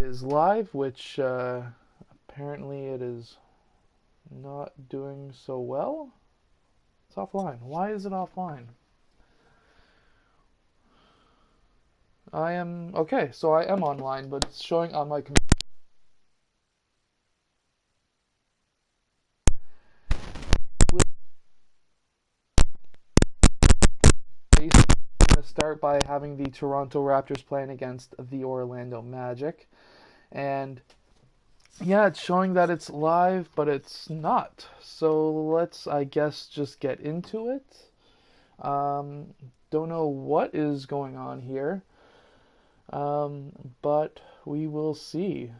is live, which apparently it is not doing so well. It's offline. Why is it offline? I am okay, so I am online, but it's showing on my computer. Basically, I'm going to start by having the Toronto Raptors playing against the Orlando Magic, and yeah, it's showing that it's live, but it's not. So let's, I guess, just get into it. Um, don't know what is going on here, but we will see.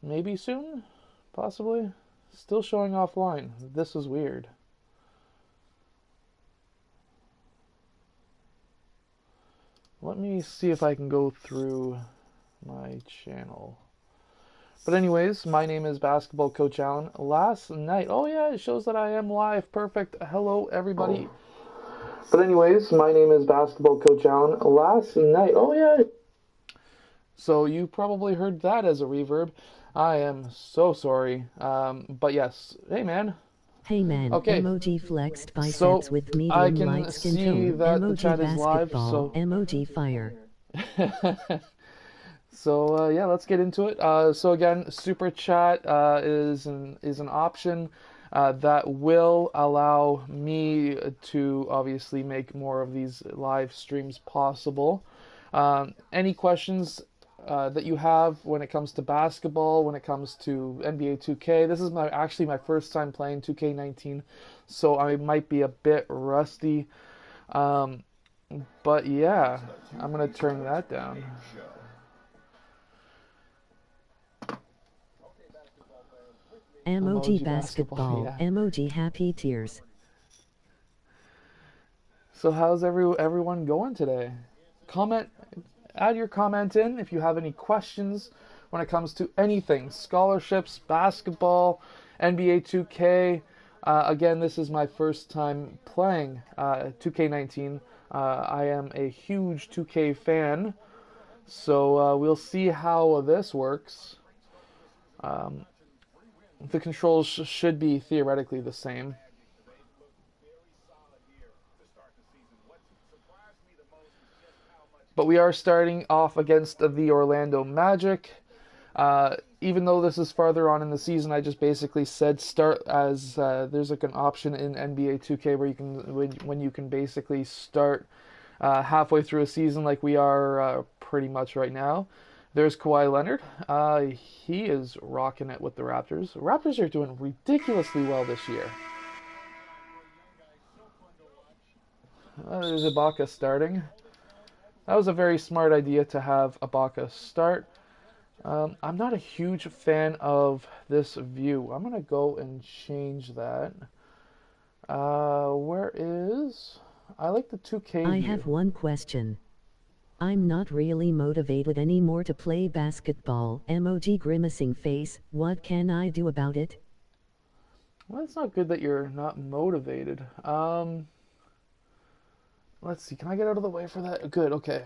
Maybe soon? Possibly? Still showing offline. This is weird. Let me see if I can go through my channel. But anyways, my name is Basketball Coach Allen. Last night, oh yeah, it shows that I am live. Perfect. Hello, everybody. But anyways, my name is Basketball Coach Allen. Last night, oh yeah. So you probably heard that as a reverb. I am so sorry. But yes, hey man. Hey man, Okay. emoji flexed So biceps with I medium can light skin see tone, that the emoji chat is live. basketball, So emoji fire. So yeah, let's get into it. So again, super chat is an option that will allow me to obviously make more of these live streams possible. Any questions that you have when it comes to basketball, when it comes to NBA 2K? This is actually my first time playing 2K19, so I might be a bit rusty. Um, but yeah, I'm gonna turn that down. Emoji Emoji basketball, basketball, yeah. emoji happy tears. So how's everyone going today? Comment, add your comment in if you have any questions when it comes to anything, scholarships, basketball, NBA 2K. Again, this is my first time playing 2K19. I am a huge 2K fan, so we'll see how this works. Um, the controls should be theoretically the same. But we are starting off against the Orlando Magic. Even though this is farther on in the season, I just basically said start as there's like an option in NBA 2K where you can when you can basically start halfway through a season like we are pretty much right now. There's Kawhi Leonard. He is rocking it with the Raptors. The Raptors are doing ridiculously well this year. There's Ibaka starting. That was a very smart idea to have Ibaka start. I'm not a huge fan of this view. I'm going to go and change that. Where is... I like the 2K I view. have one question. I'm not really motivated anymore to play basketball, emoji grimacing face, what can I do about it? Well, it's not good that you're not motivated. Let's see, can I get out of the way for that? Good, okay.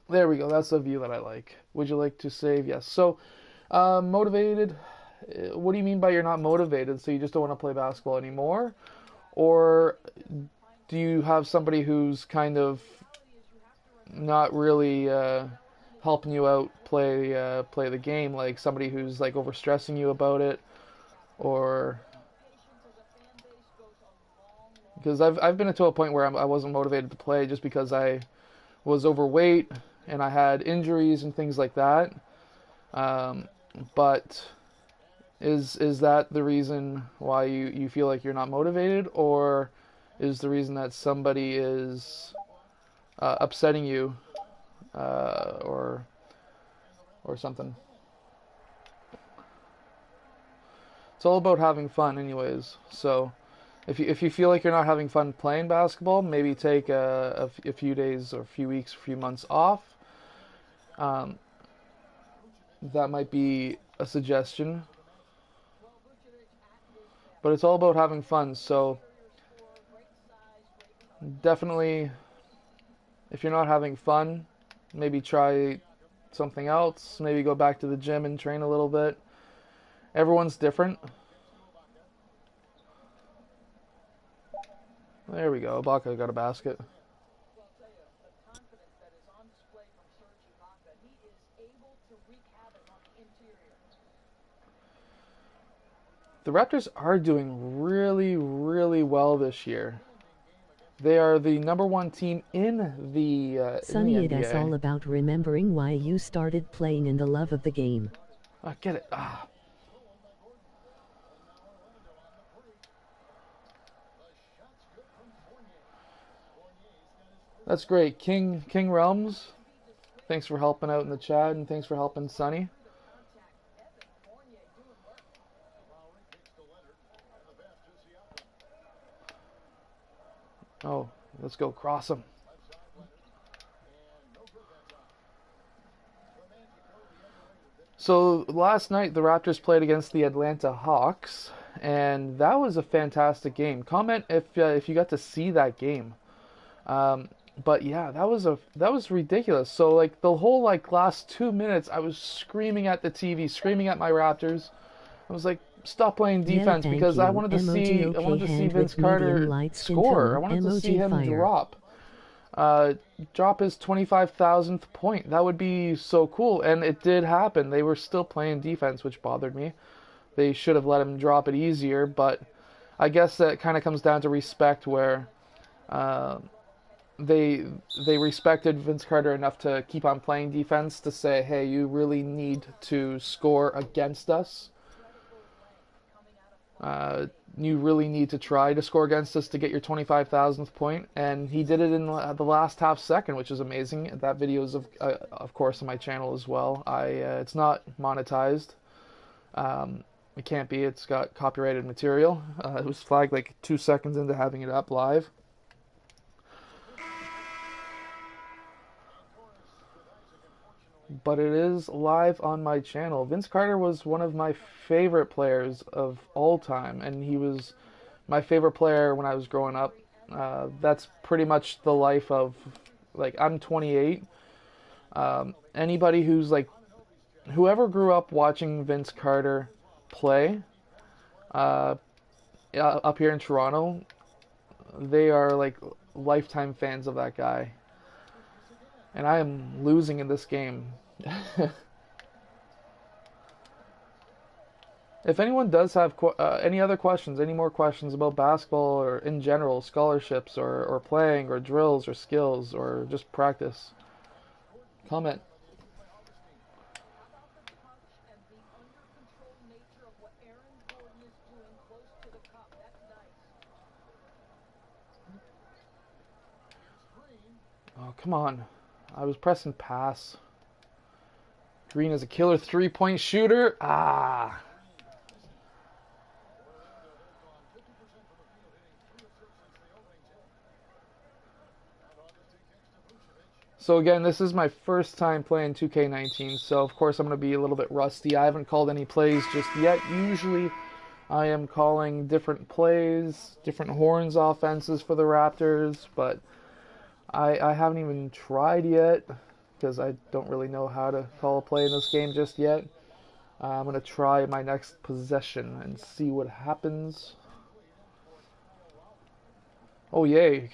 There we go, that's the view that I like. Would you like to save? Yes. So, motivated, what do you mean by you're not motivated? So you just don't want to play basketball anymore? Or do you have somebody who's kind of not really helping you out play the game, like somebody who's like overstressing you about it, or because I've been to a point where I wasn't motivated to play just because I was overweight and I had injuries and things like that. Um, but is that the reason why you feel like you're not motivated, or is the reason that somebody is upsetting you, or something? It's all about having fun, anyways. So if you feel like you're not having fun playing basketball, maybe take a few days or a few weeks, a few months off. Um, that might be a suggestion. But it's all about having fun. So definitely If you're not having fun, maybe try something else. Maybe go back to the gym and train a little bit. Everyone's different. There we go. Ibaka got a basket. The Raptors are doing really, really well this year. They are the #1 team in the Sonny, it's all NBA. about remembering why you started playing and the love of the game. Get it. Ah. That's great. King Realms, thanks for helping out in the chat, and thanks for helping Sonny. Oh, let's go cross him. So last night the Raptors played against the Atlanta Hawks, and that was a fantastic game. Comment if you got to see that game. But yeah, that was ridiculous. So like the whole like last 2 minutes, I was screaming at the TV, screaming at my Raptors. I was like, stop playing defense because I wanted to see Vince Carter score. I wanted to see him drop his 25,000th point. That would be so cool, and it did happen. They were still playing defense, which bothered me. They should have let him drop it easier, but I guess that kind of comes down to respect, where they respected Vince Carter enough to keep on playing defense to say, hey, you really need to score against us. You really need to try to score against us to get your 25,000th point, and he did it in the last half second, which is amazing. That video is of course on my channel as well. It's not monetized. It can't be. It's got copyrighted material. It was flagged like 2 seconds into having it up live. But it is live on my channel. Vince Carter was one of my favorite players of all time, and he was my favorite player when I was growing up. That's pretty much the life of, like, I'm 28. Anybody who's like, whoever grew up watching Vince Carter play up here in Toronto, they are like lifetime fans of that guy. And I am losing in this game. If anyone does have any other questions, any more questions about basketball or in general, scholarships or playing or drills or skills or just practice, comment. Oh, come on. I was pressing pass. Green is a killer three-point shooter. Ah. So again, this is my first time playing 2K19, so of course I'm going to be a little bit rusty. I haven't called any plays just yet. Usually I am calling different plays, different horns offenses for the Raptors, but I haven't even tried yet because I don't really know how to call a play in this game just yet. I'm going to try my next possession and see what happens. Oh, yay.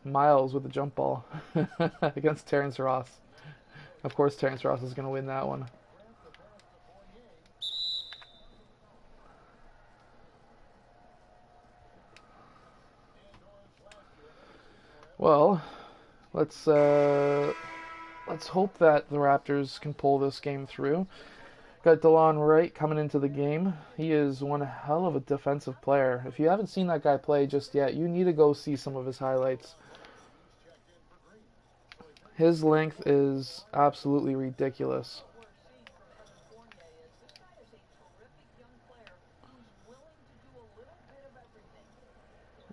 Miles with the jump ball against Terrence Ross. Of course, Terrence Ross is going to win that one. Well, let's hope that the Raptors can pull this game through. Got DeLon Wright coming into the game. He is one hell of a defensive player. If you haven't seen that guy play just yet, you need to go see some of his highlights. His length is absolutely ridiculous.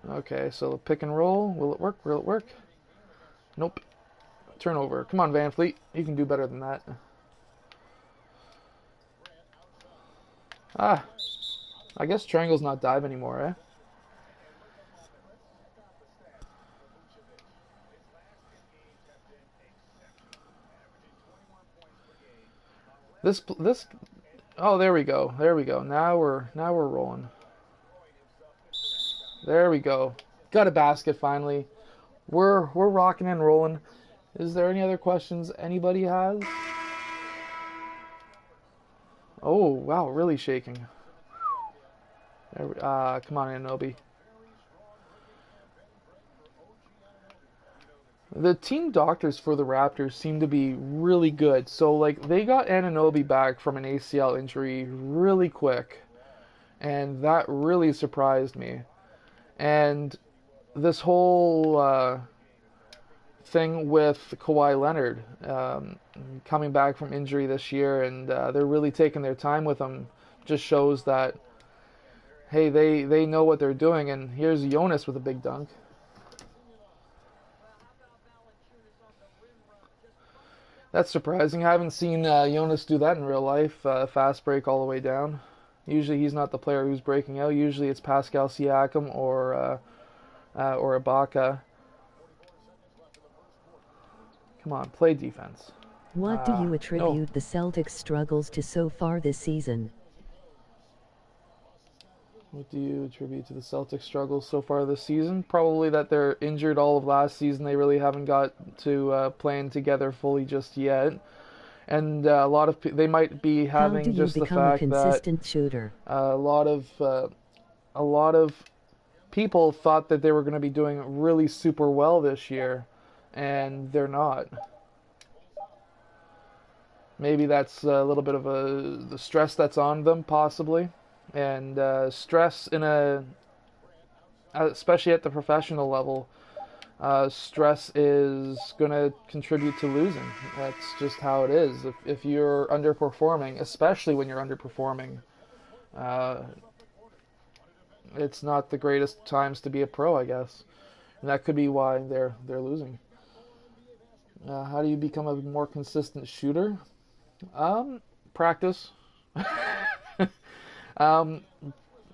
Okay, so pick and roll. Will it work? Will it work? Nope. Turnover. Come on, VanVleet. You can do better than that. Ah. I guess triangle's not dive anymore, eh? This. Oh, there we go. There we go. Now we're rolling. There we go. Got a basket finally. We're rocking and rolling. Is there any other questions anybody has? Oh, wow, really shaking. Come on, Anunoby. The team doctors for the Raptors seem to be really good. So, like, they got Anunoby back from an ACL injury really quick, and that really surprised me. And this whole thing with Kawhi Leonard coming back from injury this year, and they're really taking their time with him, just shows that, hey, they know what they're doing. And here's Jonas with a big dunk. That's surprising. I haven't seen Jonas do that in real life. Fast break all the way down. Usually he's not the player who's breaking out. Usually it's Pascal Siakam or Ibaka. Come on, play defense. What do you attribute No. the Celtics' struggles to so far this season? What do you attribute to the Celtics' struggles so far this season? Probably that they're injured all of last season. They really haven't got to playing together fully just yet. And a lot of they might be How do having you just the become a fact that consistent shooter? a lot of people thought that they were going to be doing really super well this year, and they're not. Maybe that's a little bit of the stress that's on them, possibly, and stress in especially at the professional level, stress is going to contribute to losing. That's just how it is. If you're underperforming, especially when you're underperforming, uh, it's not the greatest times to be a pro, I guess. And that could be why they're losing. How do you become a more consistent shooter? Practice. um,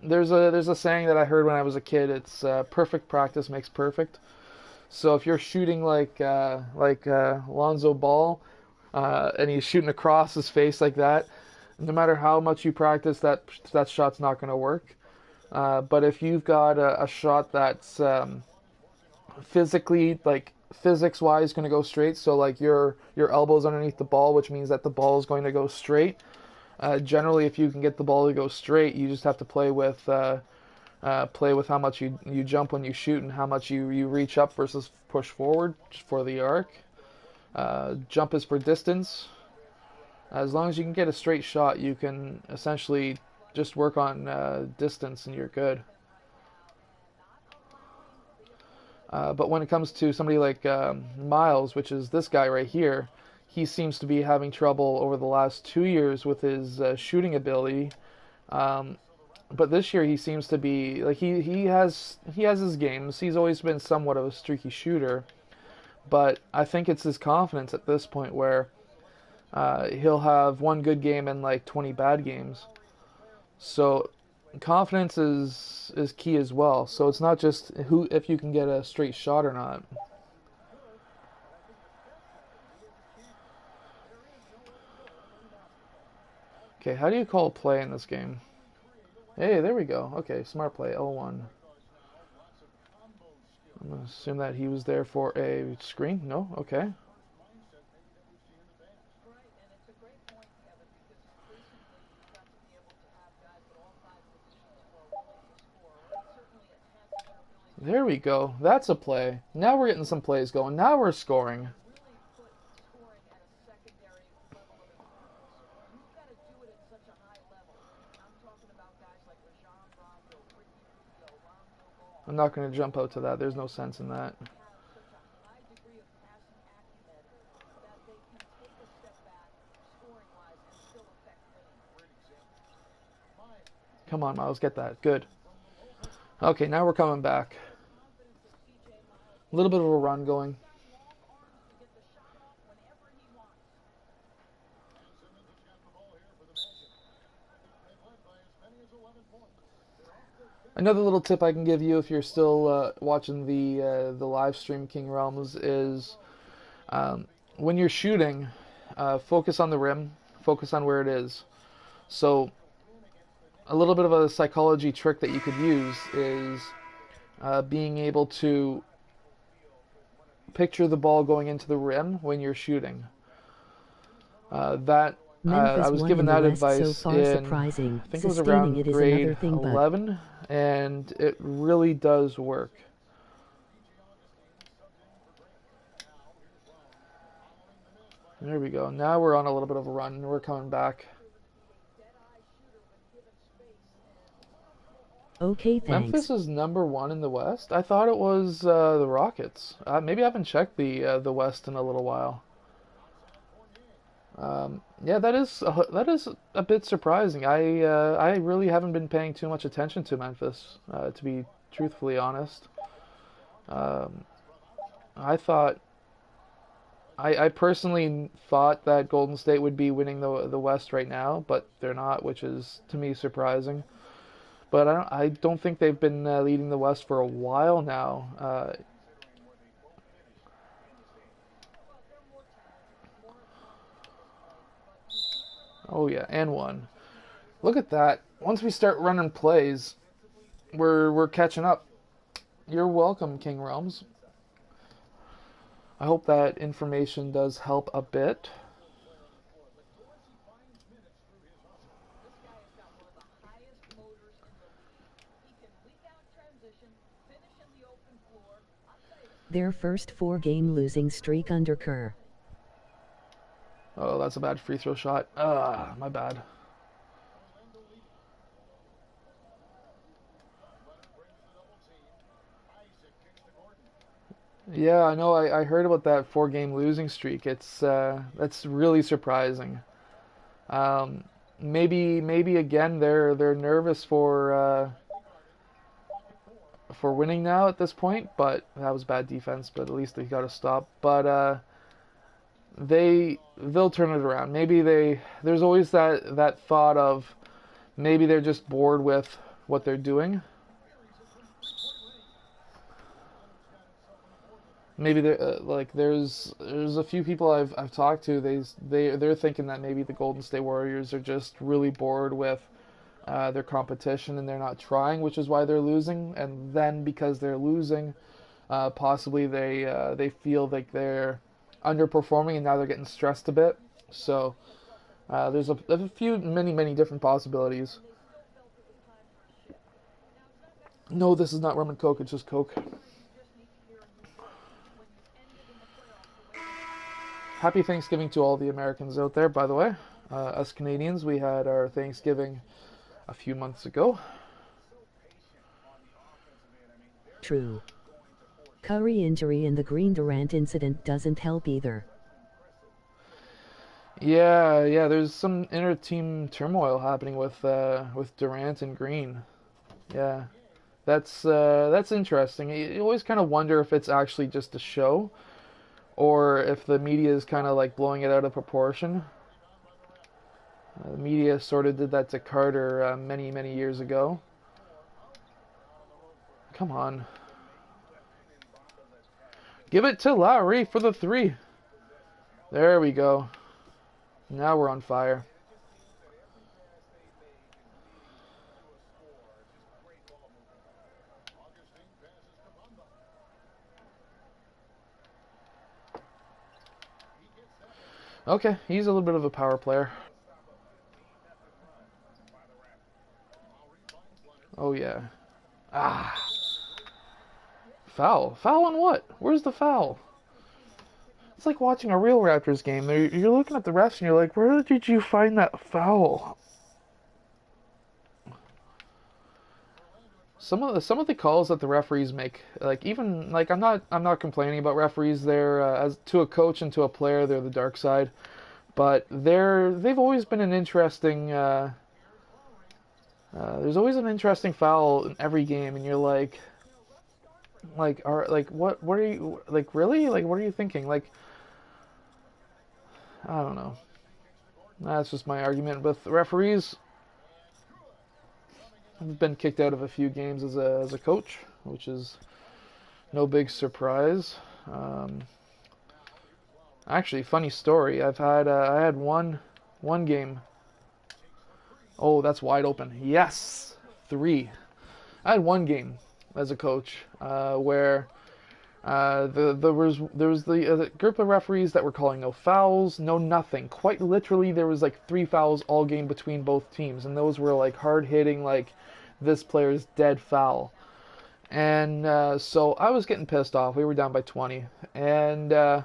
there's a saying that I heard when I was a kid. It's perfect practice makes perfect. So if you're shooting like Lonzo Ball, and he's shooting across his face like that, no matter how much you practice, that shot's not going to work. But if you've got a shot that's physically, like physics wise, going to go straight, so like your elbows underneath the ball, which means that the ball is going to go straight. Generally, if you can get the ball to go straight, you just have to play with how much you jump when you shoot and how much you reach up versus push forward for the arc. Jump is for distance. As long as you can get a straight shot, you can essentially just work on distance and you're good. But when it comes to somebody like Miles, which is this guy right here, he seems to be having trouble over the last 2 years with his shooting ability. But this year he seems to be like he has his games. He's always been somewhat of a streaky shooter, but I think it's his confidence at this point where he'll have one good game and like 20 bad games. So confidence is key as well. So it's not just who if you can get a straight shot or not. Okay, how do you call play in this game? Hey, there we go. Okay, smart play, L1. I'm going to assume that he was there for a screen. No? Okay. There we go. That's a play. Now we're getting some plays going. Now we're scoring. I'm not going to jump out to that. There's no sense in that. Come on, Miles. Get that. Good. Okay, now we're coming back. A little bit of a run going. Another little tip I can give you if you're still watching the live stream King Realms is when you're shooting, focus on the rim. focus on where it is. So a little bit of a psychology trick that you could use is being able to picture the ball going into the rim when you're shooting. That I Memphis was won given in the that West so advice far in, surprising. I think it was Sustaining around it is another grade thing, but 11, and it really does work. There we go. Now we're on a little bit of a run, and we're coming back. okay, thanks. Memphis is #1 in the West. I thought it was the Rockets. Maybe I haven't checked the West in a little while. Yeah, that is a bit surprising. I really haven't been paying too much attention to Memphis, to be truthfully honest. Um, I thought I personally thought that Golden State would be winning the West right now, but they're not, which is to me surprising. But I don't think they've been leading the West for a while now. Oh yeah, and one. Look at that. Once we start running plays, we're catching up. You're welcome, King Realms. I hope that information does help a bit. Their first 4-game losing streak under Kerr. Oh, that's a bad free throw shot. Ah, my bad. Yeah, I know. I heard about that 4-game losing streak. It's that's really surprising. Um, maybe again they're nervous for winning now at this point. But that was bad defense. But at least they got to stop. But they'll turn it around. Maybe there's always that thought of maybe they're just bored with what they're doing. Maybe there like there's a few people I've talked to. They're thinking that maybe the Golden State Warriors are just really bored with their competition and they're not trying, which is why they're losing. And then because they're losing, possibly they feel like they're underperforming and now they're getting stressed a bit. So there's a few many different possibilities. No, this is not rum and coke. It's just Coke. Happy Thanksgiving to all the Americans out there, by the way. Us Canadians, we had our Thanksgiving a few months ago. True. Curry injury and the Green Durant incident doesn't help either. Yeah, there's some inter-team turmoil happening with Durant and Green. Yeah, that's interesting. You always kind of wonder if it's actually just a show, or if the media is kind of like blowing it out of proportion. The media sort of did that to Carter many years ago. Come on. Give it to Lowry for the 3. There we go. Now we're on fire. Okay, he's a little bit of a power player. Oh yeah. Ah. Foul. Foul on what? Where's the foul? It's like watching a real Raptors game. You're looking at the refs and you're like, where did you find that foul? Some of the calls that the referees make, like even like I'm not complaining about referees. They're as to a coach and to a player, they're the dark side. But they've always been an interesting. There's always an interesting foul in every game, and you're what are you like really like what are you thinking like? I don't know. That's just my argument with referees. I've been kicked out of a few games as a coach, which is no big surprise. Actually, funny story. I had one One game. Oh, that's wide open. Yes, 3. I had one game as a coach where there was the group of referees that were calling no fouls, no nothing. Quite literally, there was like 3 fouls all game between both teams, and those were like hard hitting, like this player's dead foul. And so I was getting pissed off. We were down by 20, and that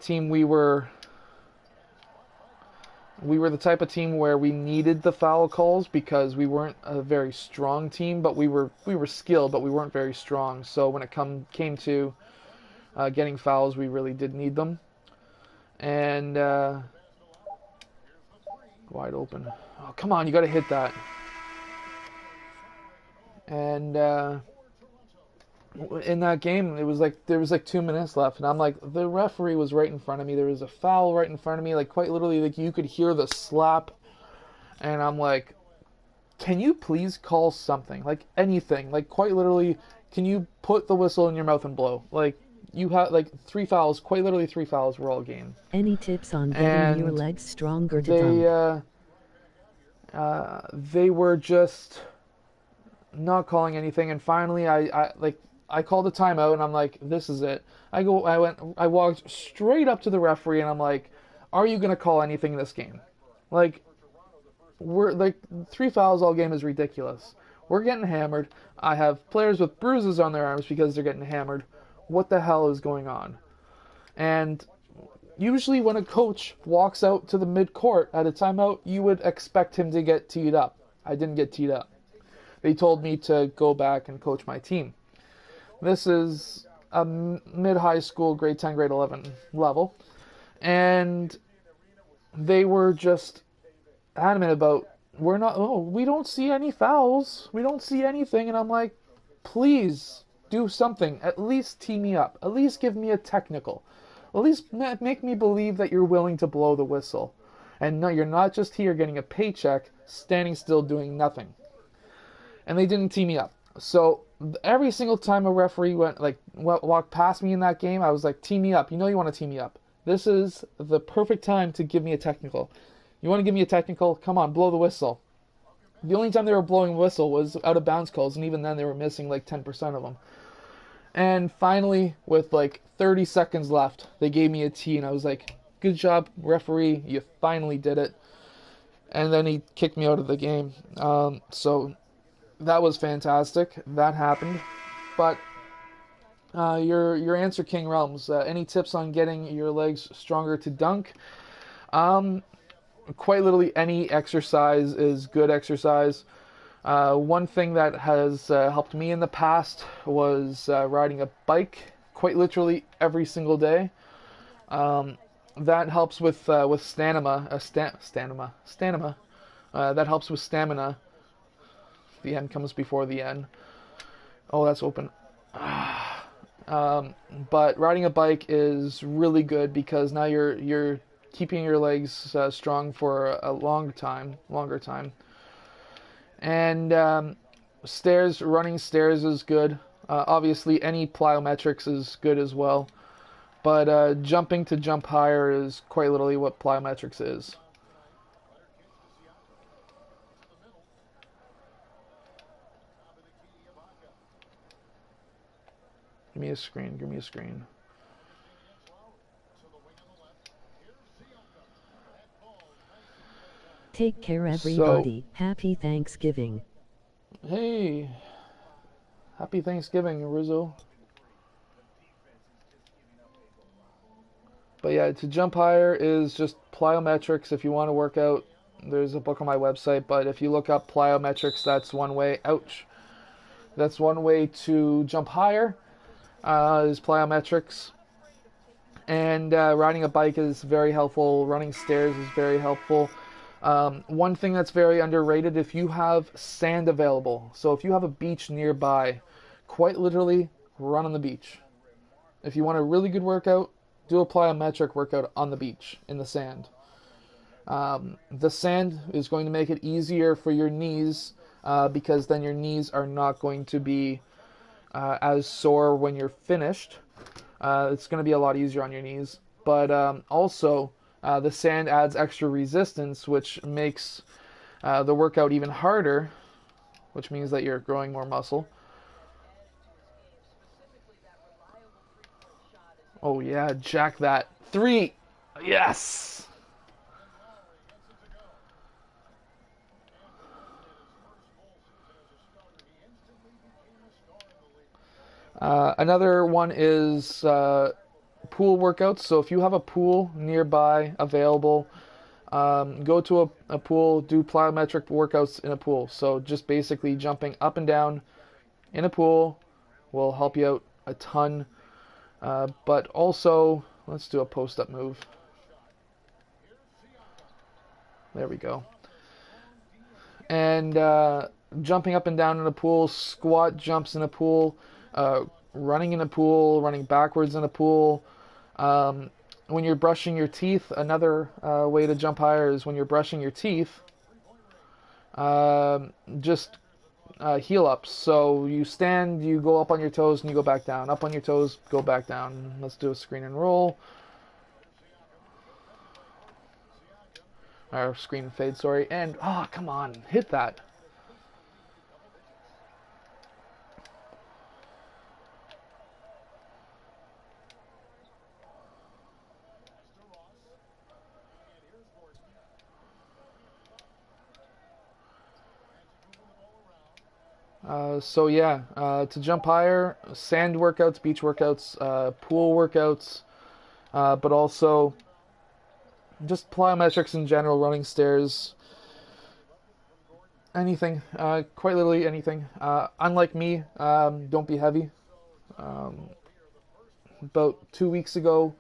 team we were the type of team where we needed the foul calls because we weren't a very strong team, but we were skilled, but we weren't very strong. So when it came to getting fouls, we really did need them. And wide open. Oh, come on, you got to hit that. And in that game, it was like there was like 2 minutes left, and I'm like, the referee was right in front of me. There was a foul right in front of me, like quite literally, like you could hear the slap, and I'm like, can you please call something, like anything, like quite literally, can you put the whistle in your mouth and blow? Like you have like 3 fouls, quite literally 3 fouls were all game. Any tips on getting your legs stronger to dunk? They were just not calling anything, and finally I called a timeout, and I'm like, this is it. I walked straight up to the referee, and I'm like, are you gonna call anything in this game? Like, we're like 3 fouls all game is ridiculous. We're getting hammered. I have players with bruises on their arms because they're getting hammered. What the hell is going on? And usually when a coach walks out to the mid-court at a timeout, you would expect him to get teed up. I didn't get teed up. They told me to go back and coach my team. This is a mid-high school, grade 10, grade 11 level. And they were just adamant about, we don't see any fouls. We don't see anything. And I'm like, please do something. At least tee me up. At least give me a technical. At least make me believe that you're willing to blow the whistle. And no, you're not just here getting a paycheck, standing still doing nothing. And they didn't tee me up. So every single time a referee walked past me in that game, I was like, tee me up. You know you want to tee me up. This is the perfect time to give me a technical. You want to give me a technical? Come on, blow the whistle. The only time they were blowing whistle was out of bounds calls, and even then they were missing like 10% of them. And finally, with like 30 seconds left, they gave me a tee, and I was like, good job, referee, you finally did it. And then he kicked me out of the game. So that was fantastic. That happened. But your answer, King Realms. Any tips on getting your legs stronger to dunk? Quite literally any exercise is good exercise. One thing that has helped me in the past was riding a bike quite literally every single day. That helps with stamina. That helps with stamina. The end comes before the end. Oh, that's open. But riding a bike is really good because now you're keeping your legs strong for a longer time. And running stairs is good. Obviously, any plyometrics is good as well. But jumping to jump higher is quite literally what plyometrics is. Give me a screen. Take care, everybody. Happy Thanksgiving. Hey. Happy Thanksgiving, Rizzo. But yeah, to jump higher is just plyometrics. If you want to work out, there's a book on my website. But if you look up plyometrics, that's one way. Ouch. That's one way to jump higher. Is plyometrics. And riding a bike is very helpful. Running stairs is very helpful. One thing that's very underrated, if you have sand available, so if you have a beach nearby, quite literally run on the beach. If you want a really good workout, do a plyometric workout on the beach in the sand. The sand is going to make it easier for your knees because then your knees are not going to be as sore when you're finished. It's going to be a lot easier on your knees. But also, The sand adds extra resistance, which makes the workout even harder, which means that you're growing more muscle. Oh yeah, jack that. 3. Yes! Another one is pool workouts. So if you have a pool nearby available, go to a pool, do plyometric workouts in a pool. So just basically jumping up and down in a pool will help you out a ton. But also, let's do a post-up move. There we go. And jumping up and down in a pool, squat jumps in a pool, running in a pool, running backwards in a pool. When you're brushing your teeth, another way to jump higher is when you're brushing your teeth, just heel ups. So you stand, you go up on your toes, and you go back down. Up on your toes, go back down. Let's do a screen and roll. Or screen and fade, sorry. And, oh, come on, hit that. So yeah, to jump higher, sand workouts, beach workouts, pool workouts, but also just plyometrics in general, running stairs, anything, quite literally anything. Unlike me, don't be heavy. About 2 weeks ago,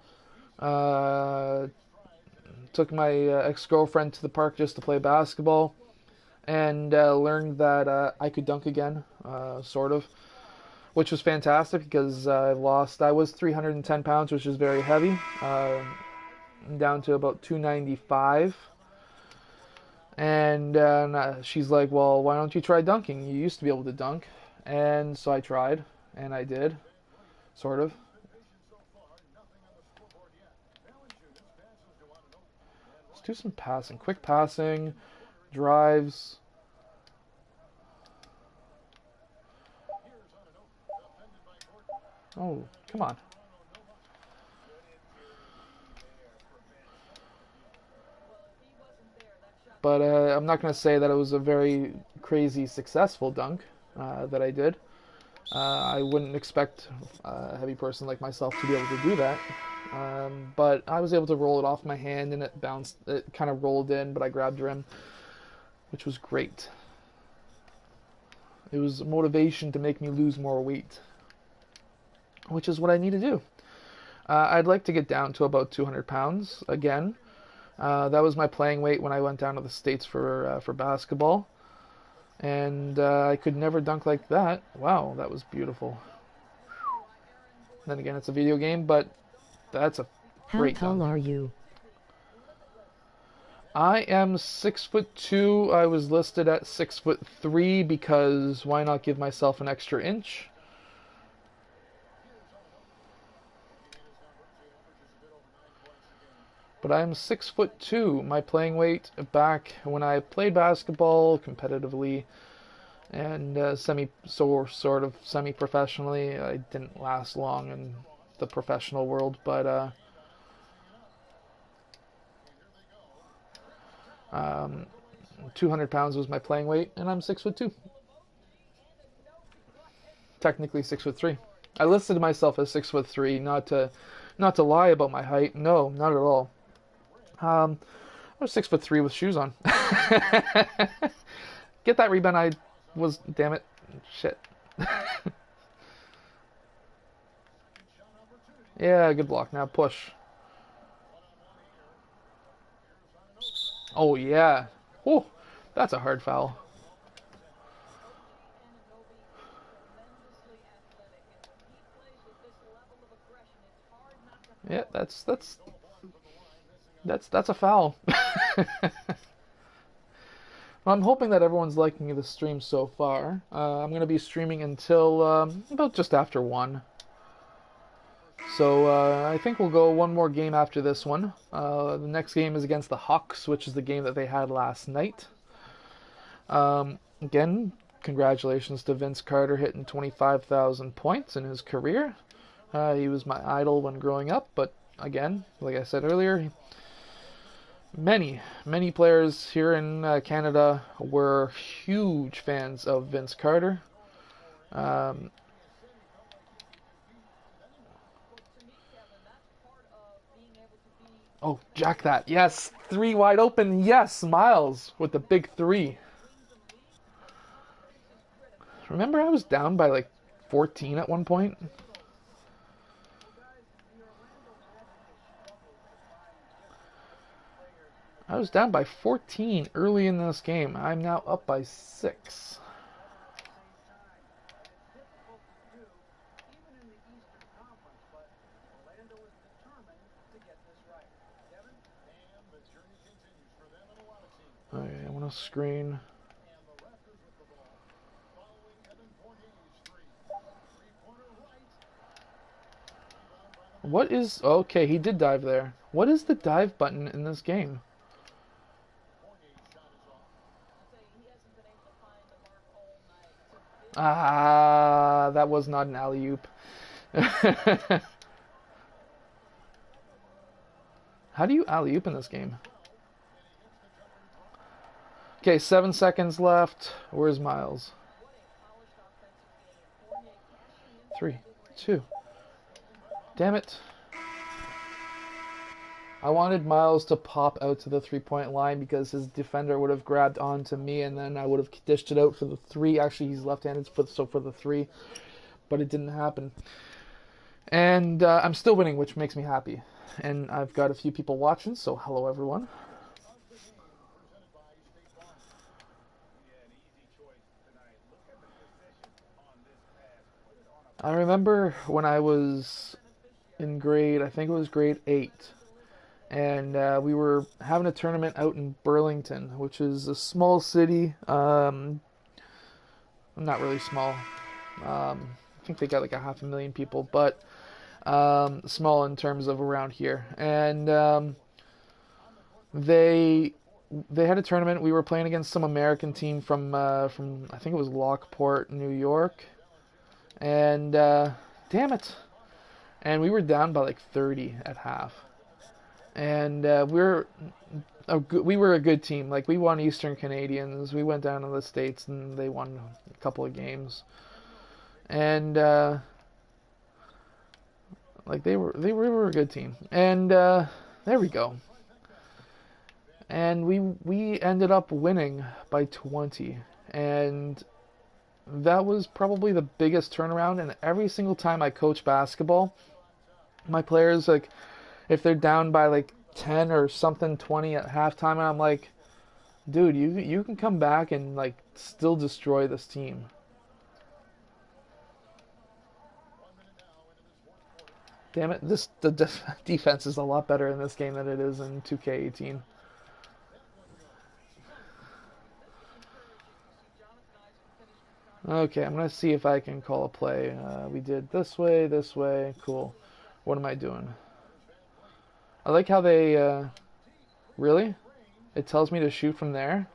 took my ex-girlfriend to the park just to play basketball, and learned that I could dunk again, sort of, which was fantastic because I was 310 pounds, which is very heavy, down to about 295. And she's like, well, why don't you try dunking? You used to be able to dunk. And so I tried, and I did, sort of. Let's do some passing, quick passing, drives. Oh, come on. But I'm not going to say that it was a very crazy successful dunk that I did. I wouldn't expect a heavy person like myself to be able to do that. But I was able to roll it off my hand, and it bounced. It kind of rolled in, but I grabbed rim, which was great. It was motivation to make me lose more weight, which is what I need to do. I'd like to get down to about 200 pounds again. That was my playing weight when I went down to the States for basketball. And I could never dunk like that. Wow, that was beautiful. Then again, it's a video game, but that's a great How tall dunk. are you? I am 6'2". I was listed at 6'3" because why not give myself an extra inch? But I'm 6'2". My playing weight back when I played basketball competitively and sort of semi-professionally. I didn't last long in the professional world, but 200 pounds was my playing weight, and I'm 6'2". Technically 6'3". I listed myself as 6'3", not to lie about my height. No, not at all. I was 6'3" with shoes on. Get that rebound. I was, damn it, shit. Yeah, good block. Now push. Oh yeah. Oh, that's a hard foul. Yeah, that's a foul. Well, I'm hoping that everyone's liking the stream so far. I'm going to be streaming until about just after 1. So I think we'll go one more game after this one. The next game is against the Hawks, which is the game that they had last night. Again, congratulations to Vince Carter hitting 25,000 points in his career. He was my idol when growing up, but again, like I said earlier, many players here in Canada were huge fans of Vince Carter. Oh, jack that. Yes, 3 wide open. Yes, Miles with the big 3. Remember I was down by like 14 at one point? I was down by 14 early in this game. I'm now up by 6. Okay, I want to screen. What is... Okay, he did dive there. What is the dive button in this game? Ah, that was not an alley-oop. How do you alley-oop in this game? Okay, 7 seconds left. Where's Miles? 3, 2. Damn it. I wanted Miles to pop out to the 3-point line because his defender would have grabbed onto me and then I would have dished it out for the 3. Actually, he's left-handed, so for the 3. But it didn't happen. And I'm still winning, which makes me happy. And I've got a few people watching, so hello everyone. I remember when I was in grade, I think it was grade 8, and we were having a tournament out in Burlington, which is a small city. Not really small. I think they got like 500,000 people, but small in terms of around here. And they had a tournament. We were playing against some American team from I think it was Lockport, New York. And damn it. And we were down by like 30 at half. And we were a good team. Like, we won Eastern Canadians. We went down to the States and they won a couple of games. And like they were a good team. And there we go. And we ended up winning by 20. And that was probably the biggest turnaround. And every single time I coach basketball, my players, like, if they're down by like 10 or something, 20 at halftime, and I'm like, dude, you can come back and like still destroy this team. Damn it, the defense is a lot better in this game than it is in 2K18. Okay, I'm going to see if I can call a play. We did this way, cool. What am I doing? I like how they, really? It tells me to shoot from there?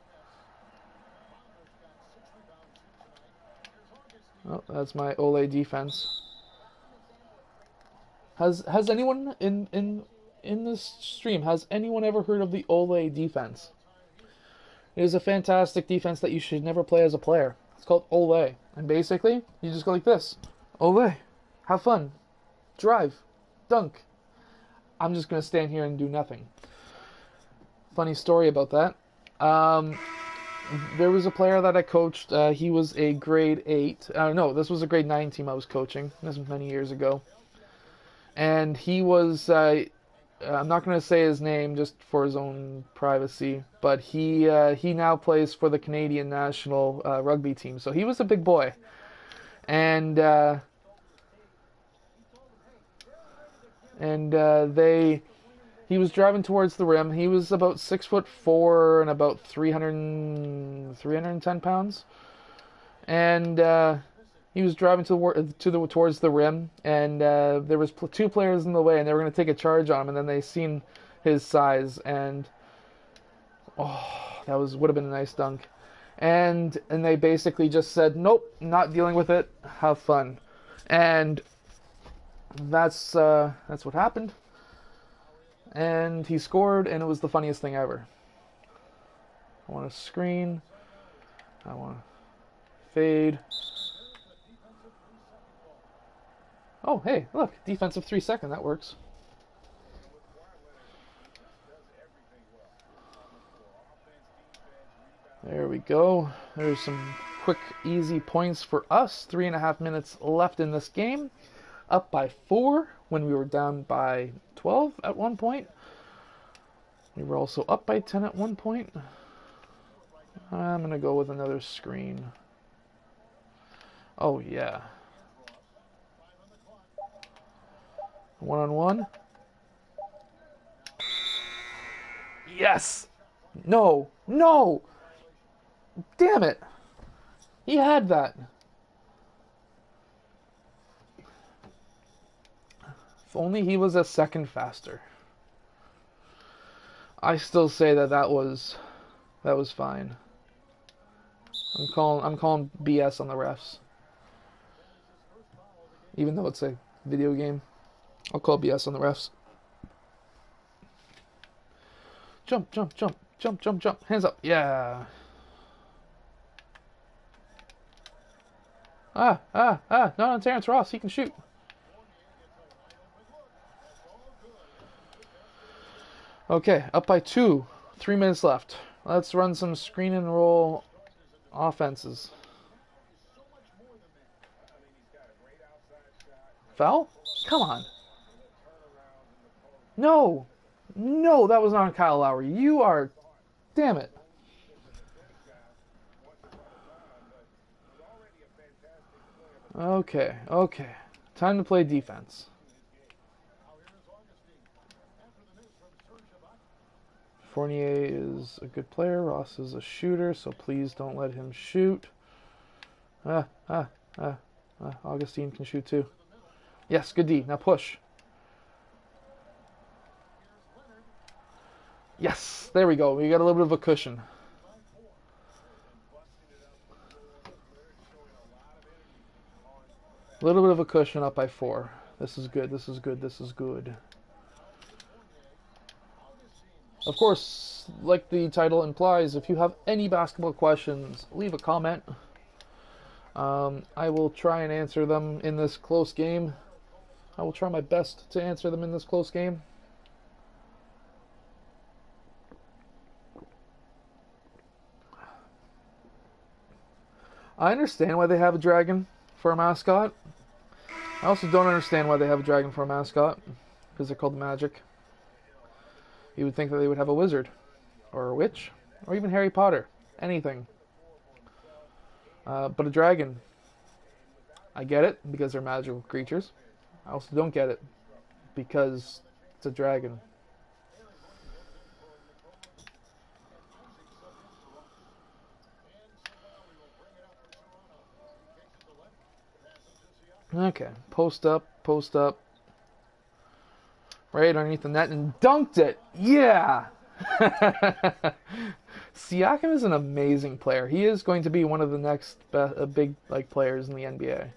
Oh, that's my Ole defense. Has anyone in this stream, has anyone ever heard of the Ole defense? It is a fantastic defense that you should never play as a player. It's called Ole. And basically, you just go like this. Ole. Have fun. Drive. Dunk. I'm just going to stand here and do nothing. Funny story about that. There was a player that I coached. He was a grade 8. No, this was a grade 9 team I was coaching. This was many years ago. And he was... I'm not going to say his name just for his own privacy, but he now plays for the Canadian national rugby team. So he was a big boy. And he was driving towards the rim. He was about 6'4" and about 310 pounds. And He was driving towards the rim, and there was two players in the way, and they were going to take a charge on him, and then they seen his size, and would have been a nice dunk. And they basically just said, nope, not dealing with it. Have fun, and that's what happened. And he scored, and it was the funniest thing ever. I want to screen. I want to fade. Oh, hey, look, defensive 3-second. That works. There we go. There's some quick, easy points for us. 3.5 minutes left in this game. Up by 4 when we were down by 12 at one point. We were also up by 10 at one point. I'm going to go with another screen. Oh, yeah. One-on-one. Yes! No! No! Damn it! He had that. If only he was a second faster. I still say that was fine. I'm calling BS on the refs. Even though it's a video game, I'll call BS on the refs. Jump, jump, jump, jump, jump, jump. Hands up. Yeah. Not on Terrence Ross. He can shoot. Okay, up by 2. 3 minutes left. Let's run some screen and roll offenses. Foul? Come on. No. No, that was not on Kyle Lowry. You are... Damn it. Okay. Time to play defense. Fournier is a good player. Ross is a shooter, so please don't let him shoot. Augustine can shoot too. Yes, good D. Now push. Yes, there we go. We got a little bit of a cushion. A little bit of a cushion, up by 4. This is good. This is good. This is good. Of course, like the title implies, if you have any basketball questions, leave a comment. I will try and answer them in this close game. I will try my best to answer them in this close game. I understand why they have a dragon for a mascot. I also don't understand why they have a dragon for a mascot, because they're called Magic. You would think that they would have a wizard, or a witch, or even Harry Potter. Anything. But a dragon, I get it, because they're magical creatures. I also don't get it, because it's a dragon. Okay, post up. Right underneath the net and dunked it. Yeah! Siakam is an amazing player. He is going to be one of the next big players in the NBA.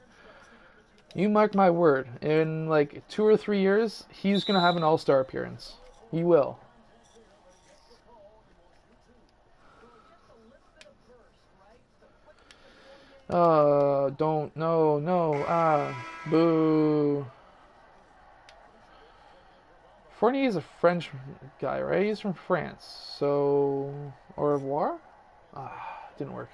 You mark my word. In 2 or 3 years, he's going to have an all-star appearance. He will. Don't. No. Boo. Fournier is a French guy, right? He's from France. So, au revoir? Didn't work.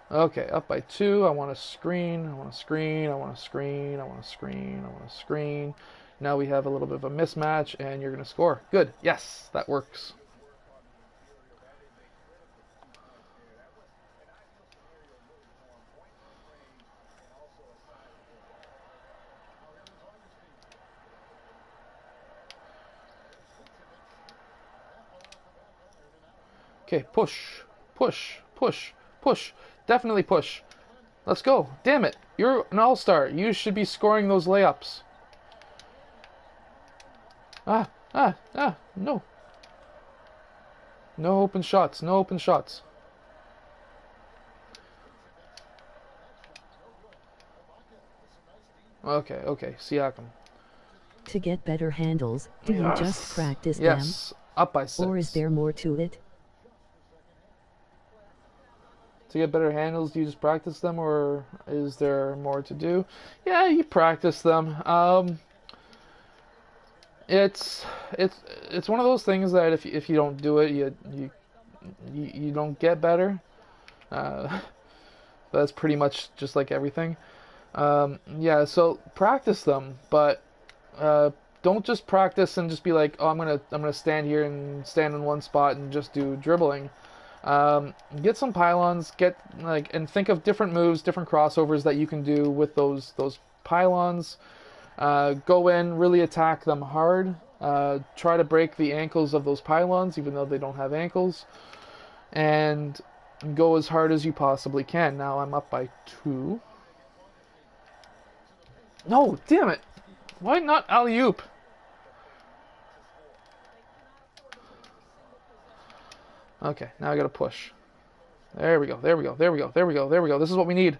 Okay, up by 2. I want to screen. Now we have a little bit of a mismatch, and you're going to score. Good. Yes, that works. Okay, push. Push. Definitely push. Let's go. Damn it. You're an all-star. You should be scoring those layups. No. No open shots. No open shots. Okay. Siakam. To get better handles, do you just practice them? Yes. Up by 6. Or is there more to it? To get better handles, do you just practice them, or is there more to do? Yeah, you practice them. It's one of those things that if you don't do it, you don't get better. That's pretty much just like everything. Yeah, so practice them, but don't just practice and just be like, oh, I'm gonna stand here and stand in one spot and just do dribbling. Get some pylons, and think of different moves, different crossovers that you can do with those pylons. Go in, really attack them hard. Try to break the ankles of those pylons, even though they don't have ankles, and go as hard as you possibly can. Now I'm up by 2. No, damn it! Why not alley-oop? Okay, now I gotta push. There we go. This is what we need.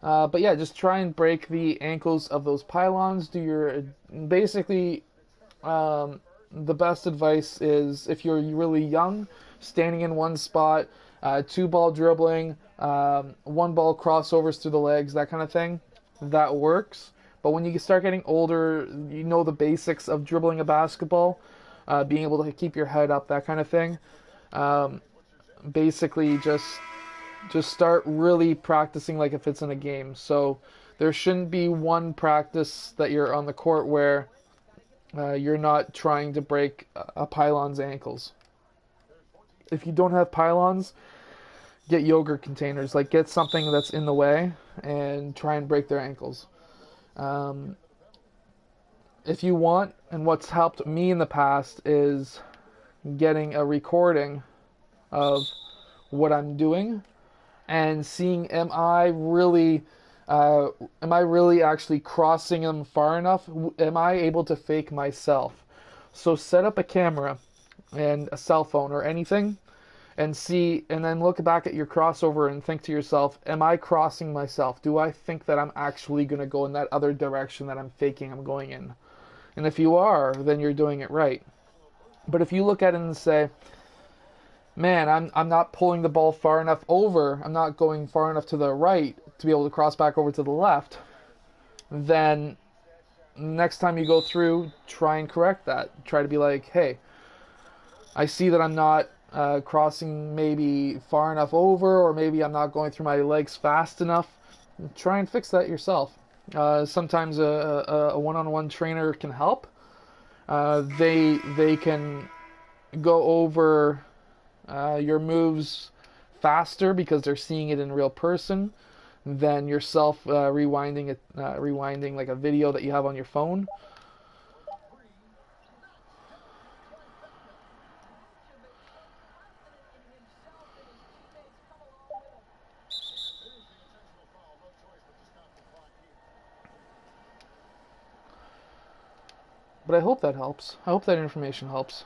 But yeah, just try and break the ankles of those pylons. Basically, the best advice is, if you're really young, standing in one spot, 2-ball dribbling, 1-ball crossovers through the legs, that kind of thing, that works. But when you start getting older, you know the basics of dribbling a basketball, being able to keep your head up, that kind of thing. Basically, just start really practicing like if it's in a game. So there shouldn't be one practice that you're on the court where you're not trying to break a pylon's ankles. If you don't have pylons, get yogurt containers. Like, get something that's in the way and try and break their ankles. If you want, and what's helped me in the past is getting a recording of what I'm doing and seeing, am I really actually crossing them far enough? Am I able to fake myself? So set up a camera and a cell phone or anything and see, and then look back at your crossover and think to yourself, am I crossing myself? Do I think that I'm actually going to go in that other direction that I'm faking I'm going in? And if you are, then you're doing it right. But if you look at it and say, man, I'm not pulling the ball far enough over, I'm not going far enough to the right to be able to cross back over to the left, then next time you go through, try and correct that. Try to be like, hey, I see that I'm not crossing maybe far enough over, or maybe I'm not going through my legs fast enough. Try and fix that yourself. Sometimes a one-on-one trainer can help. They can go over your moves faster because they're seeing it in real person than yourself rewinding like a video that you have on your phone. But I hope that helps. I hope that information helps.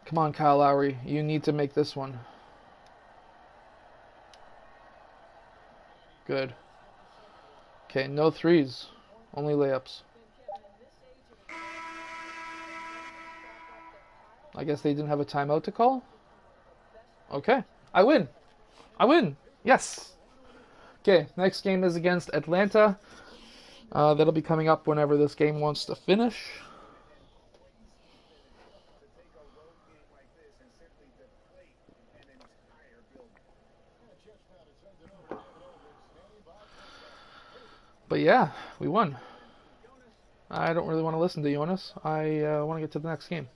Come on, Kyle Lowry. You need to make this one. Good. Okay, no threes. Only layups. I guess they didn't have a timeout to call? Okay. I win. Yes. Okay, next game is against Atlanta. That'll be coming up whenever this game wants to finish. But yeah, we won. I don't really want to listen to Jonas. I want to get to the next game.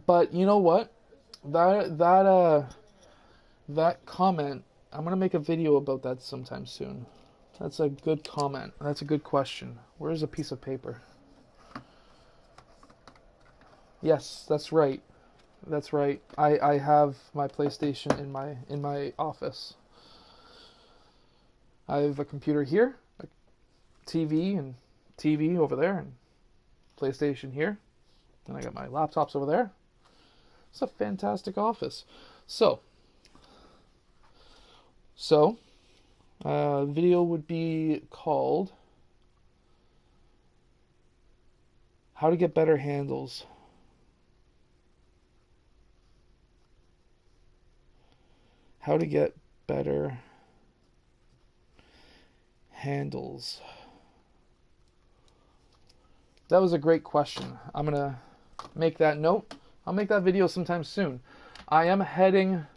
But you know what? That comment, I'm going to make a video about that sometime soon. That's a good comment. That's a good question. Where's a piece of paper? Yes, that's right. That's right. I have my PlayStation in my office. I have a computer here, a TV and TV over there, and PlayStation here. And I got my laptops over there. It's a fantastic office. So, video would be called How to Get Better Handles. How to get better handles. That was a great question. I'm going to make that note. I'll make that video sometime soon. I am heading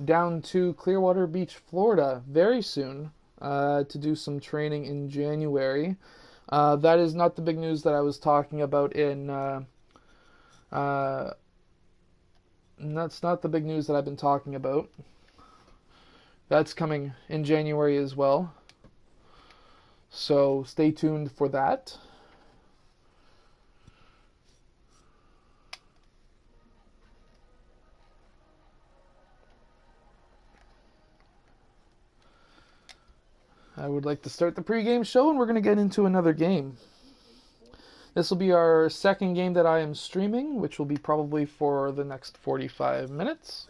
down to Clearwater Beach, Florida very soon to do some training in January. That is not the big news that I was talking about that's not the big news that I've been talking about. That's coming in January as well. So stay tuned for that. I would like to start the pregame show, and we're going to get into another game. This will be our second game that I am streaming, which will be probably for the next 45 minutes.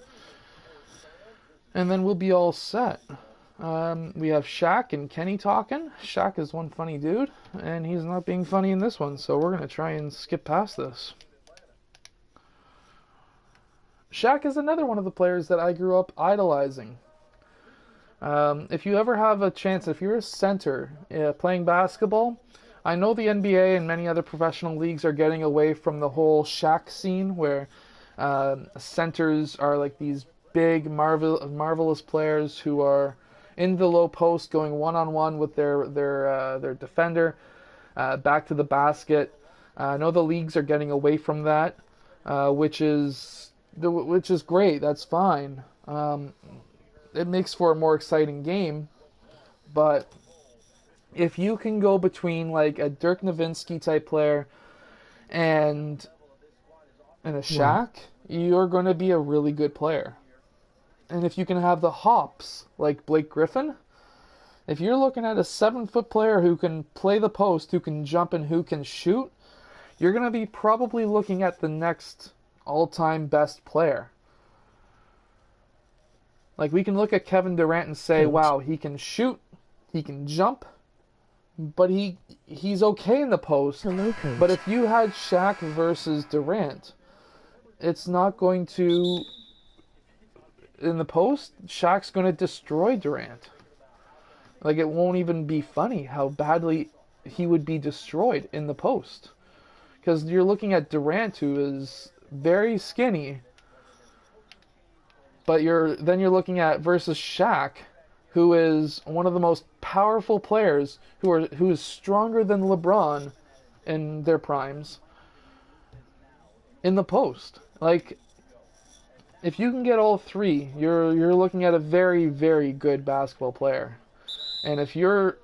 And then we'll be all set. We have Shaq and Kenny talking. Shaq is one funny dude, and he's not being funny in this one, so we're going to try and skip past this. Shaq is another one of the players that I grew up idolizing. If you ever have a chance, if you're a center playing basketball, I know the NBA and many other professional leagues are getting away from the whole Shaq scene where centers are like these big, marvelous players who are in the low post going one-on-one with their defender back to the basket. I know the leagues are getting away from that, which is great. That's fine. It makes for a more exciting game, but if you can go between like a Dirk Nowitzki type player and a Shaq, you're going to be a really good player. And if you can have the hops like Blake Griffin, if you're looking at a 7-foot player who can play the post, who can jump and who can shoot, you're going to be probably looking at the next all-time best player. Like, we can look at Kevin Durant and say, wow, he can shoot, he can jump, but he's okay in the post. Hello, Coach. But if you had Shaq versus Durant, it's not going to... In the post, Shaq's going to destroy Durant. Like, it won't even be funny how badly he would be destroyed in the post. Because you're looking at Durant, who is very skinny, but you're looking at versus Shaq, who is one of the most powerful players, who is stronger than LeBron in their primes in the post. Like, if you can get all three, you're looking at a very, very good basketball player. And if you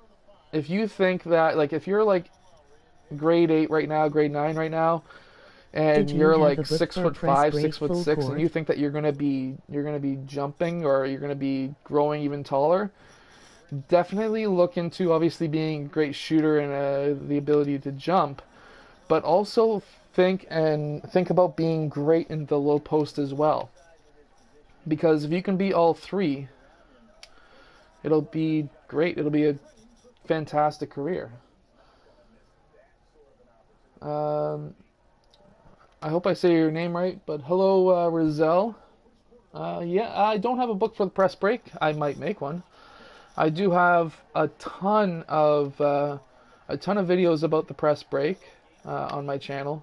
think that, like, if you're like grade 8 right now, grade 9 right now, and you're like 6'5", 6'6", and you think that you're gonna be jumping or you're gonna be growing even taller, definitely look into obviously being a great shooter and the ability to jump, but also think about being great in the low post as well. Because if you can be all three, it'll be great. It'll be a fantastic career. I hope I say your name right, but hello, Rizal. Yeah, I don't have a book for the press break. I might make one. I do have a ton of videos about the press break on my channel.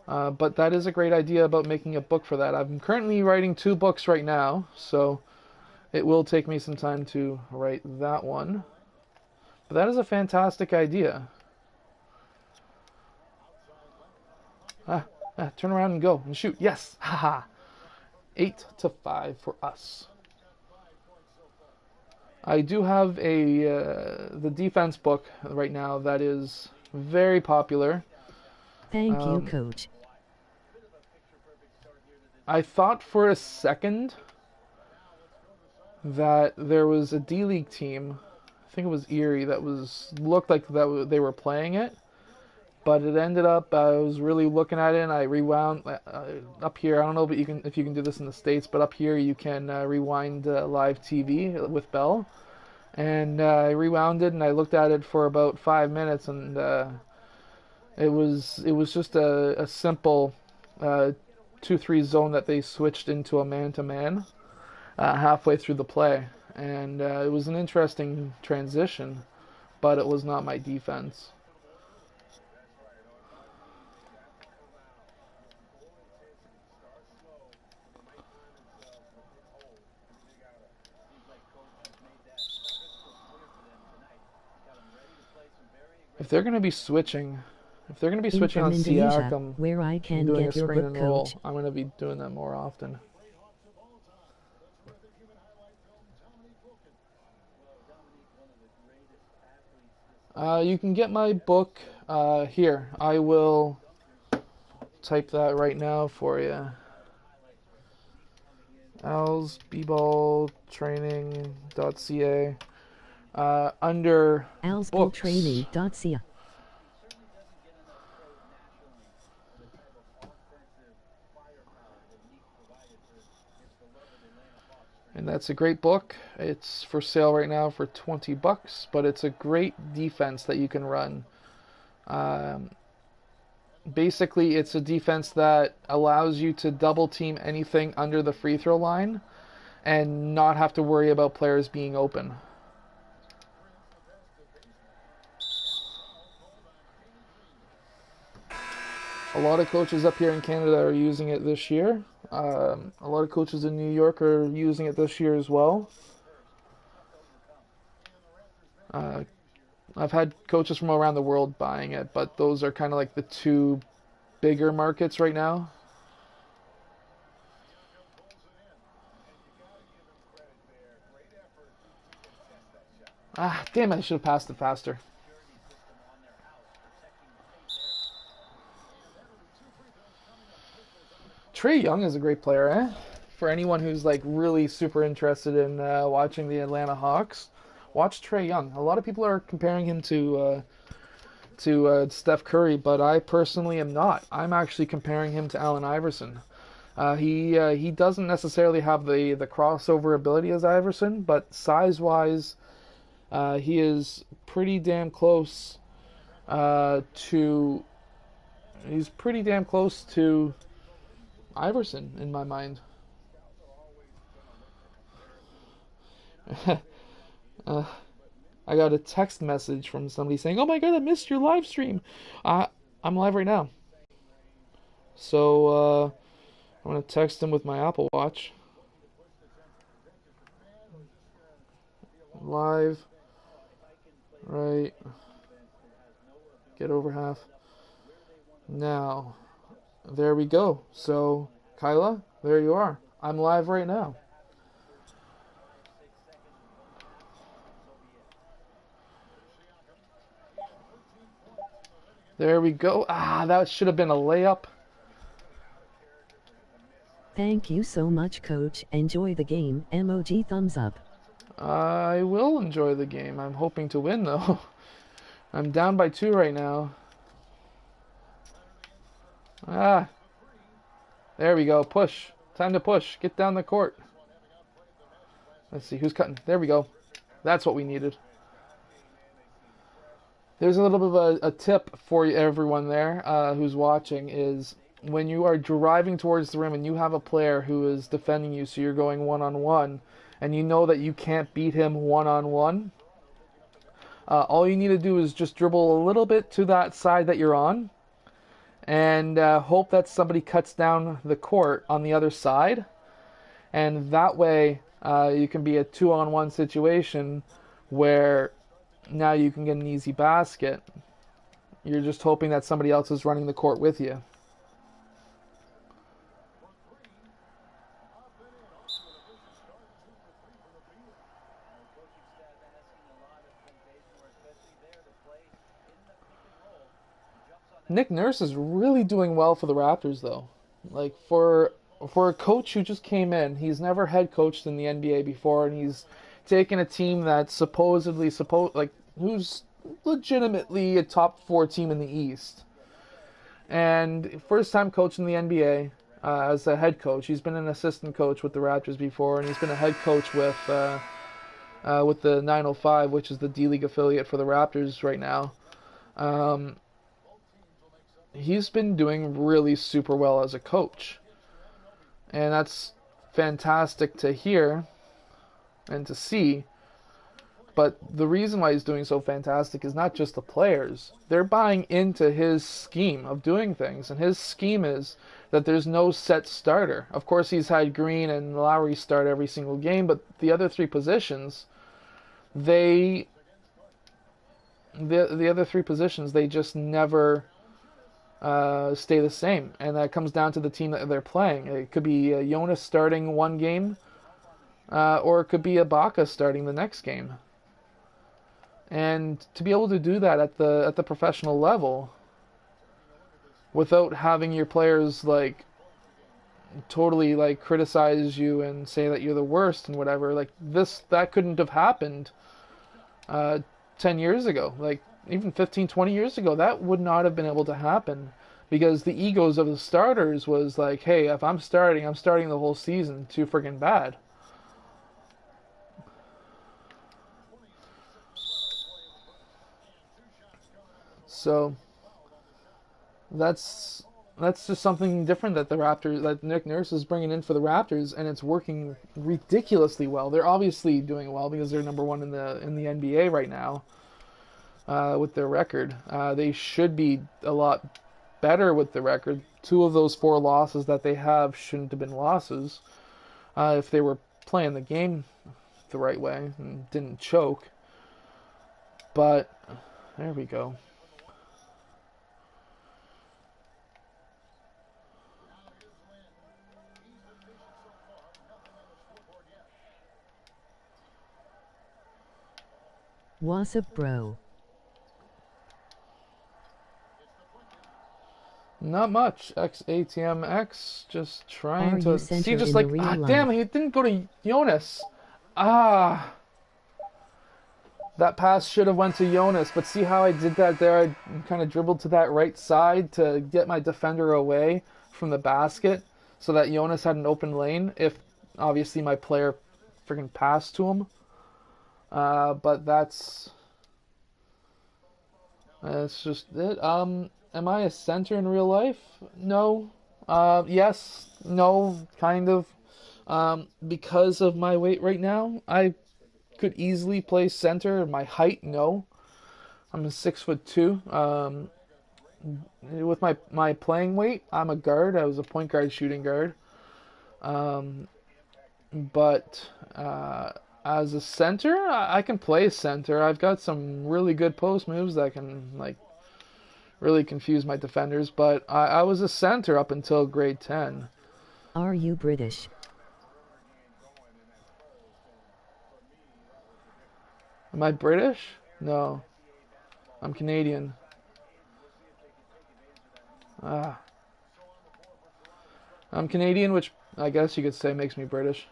But that is a great idea about making a book for that. I'm currently writing 2 books right now, so it will take me some time to write that one. But that is a fantastic idea. Turn around and go and shoot. Yes! Haha! 8-5 for us. I do have the defense book right now that is very popular. Thank you, Coach. I thought for a second that there was a D-League team, I think it was Erie, that looked like they were playing it, but it ended up I was really looking at it and I rewound up here. I don't know if you can do this in the States, but up here you can rewind live TV with Bell. And I rewound it and I looked at it for about 5 minutes, and it was just a simple 2-3 zone that they switched into a man-to-man halfway through the play, and it was an interesting transition, but it was not my defense. If they're going to be switching, if they're going to be switching on Siakam, where I can doing get a your screen book, and roll, coach. I'm going to be doing that more often. You can get my book here. I will type that right now for you. alsbballtraining.ca under books. alsballtraining.ca. And that's a great book. It's for sale right now for $20, but it's a great defense that you can run. Basically, it's a defense that allows you to double team anything under the free throw line and not have to worry about players being open. A lot of coaches up here in Canada are using it this year. A lot of coaches in New York are using it this year as well. I've had coaches from around the world buying it, but those are kind of like the two bigger markets right now. Ah, damn it, I should have passed it faster. Trae Young is a great player, eh? For anyone who's like really super interested in watching the Atlanta Hawks, watch Trae Young. A lot of people are comparing him to Steph Curry, but I personally am not. I'm actually comparing him to Allen Iverson. He doesn't necessarily have the crossover ability as Iverson, but size-wise, he is pretty damn close to. He's pretty damn close to Iverson in my mind. I got a text message from somebody saying, "Oh my God, I missed your live stream." I'm live right now, so I'm gonna text him with my Apple Watch. Live, right? Get over half. Now, there we go. So, Kyla, there you are. I'm live right now. There we go. Ah, that should have been a layup. Thank you so much, coach. Enjoy the game. Emoji thumbs up. I will enjoy the game. I'm hoping to win, though. I'm down by 2 right now. Ah. There we go. Push. Time to push. Get down the court. Let's see who's cutting. There we go. That's what we needed. There's a little bit of a tip for everyone there who's watching is when you are driving towards the rim and you have a player who is defending you, so you're going one-on-one, and you know that you can't beat him one-on-one, all you need to do is just dribble a little bit to that side that you're on and hope that somebody cuts down the court on the other side. And that way you can be a 2-on-1 situation where now you can get an easy basket. You're just hoping that somebody else is running the court with you. Nick Nurse is really doing well for the Raptors, though. Like, for for a coach who just came in, he's never head coached in the NBA before, and he's taken a team that's who's legitimately a top 4 team in the East, and first time coach in the NBA. As a head coach, he's been an assistant coach with the Raptors before, and he's been a head coach with the 905, which is the D League affiliate for the Raptors right now. Um, he's been doing really super well as a coach, and that's fantastic to hear and to see. But the reason why he's doing so fantastic is not just the players. They're buying into his scheme of doing things, and his scheme is that there's no set starter. Of course, he's had Green and Lowry start every single game, but the other 3 positions, the other 3 positions, they just never stay the same, and that comes down to the team that they're playing. It could be Jonas starting one game, or it could be Ibaka starting the next game. And to be able to do that at the professional level, without having your players like totally like criticize you and say that you're the worst and whatever, like that couldn't have happened 10 years ago. Like even 15, 20 years ago, that would not have been able to happen, because the egos of the starters was like, hey, if I'm starting the whole season. Too friggin' bad. So that's just something different that Nick Nurse is bringing in for the Raptors, and it's working ridiculously well. They're obviously doing well because they're number 1 in the NBA right now with their record. They should be a lot better with the record. 2 of those 4 losses that they have shouldn't have been losses if they were playing the game the right way and didn't choke. But there we go. What's up, bro? Not much. XATMX just trying Are to you see, centered just in like, the real life? damn, he didn't go to Jonas. That pass should have went to Jonas, but see how I did that there? I kind of dribbled to that right side to get my defender away from the basket so that Jonas had an open lane if obviously my player freaking passed to him. But that's just it. Am I a center in real life? No. Yes. No. Kind of. Because of my weight right now, I could easily play center. My height, no. I'm a 6'2". With my playing weight, I'm a guard. I was a point guard, shooting guard. But as a center, I can play center. I've got some really good post moves that can like really confuse my defenders. But I was a center up until grade 10. Are you British? Am I British? No. I'm Canadian. I'm Canadian, which I guess you could say makes me British.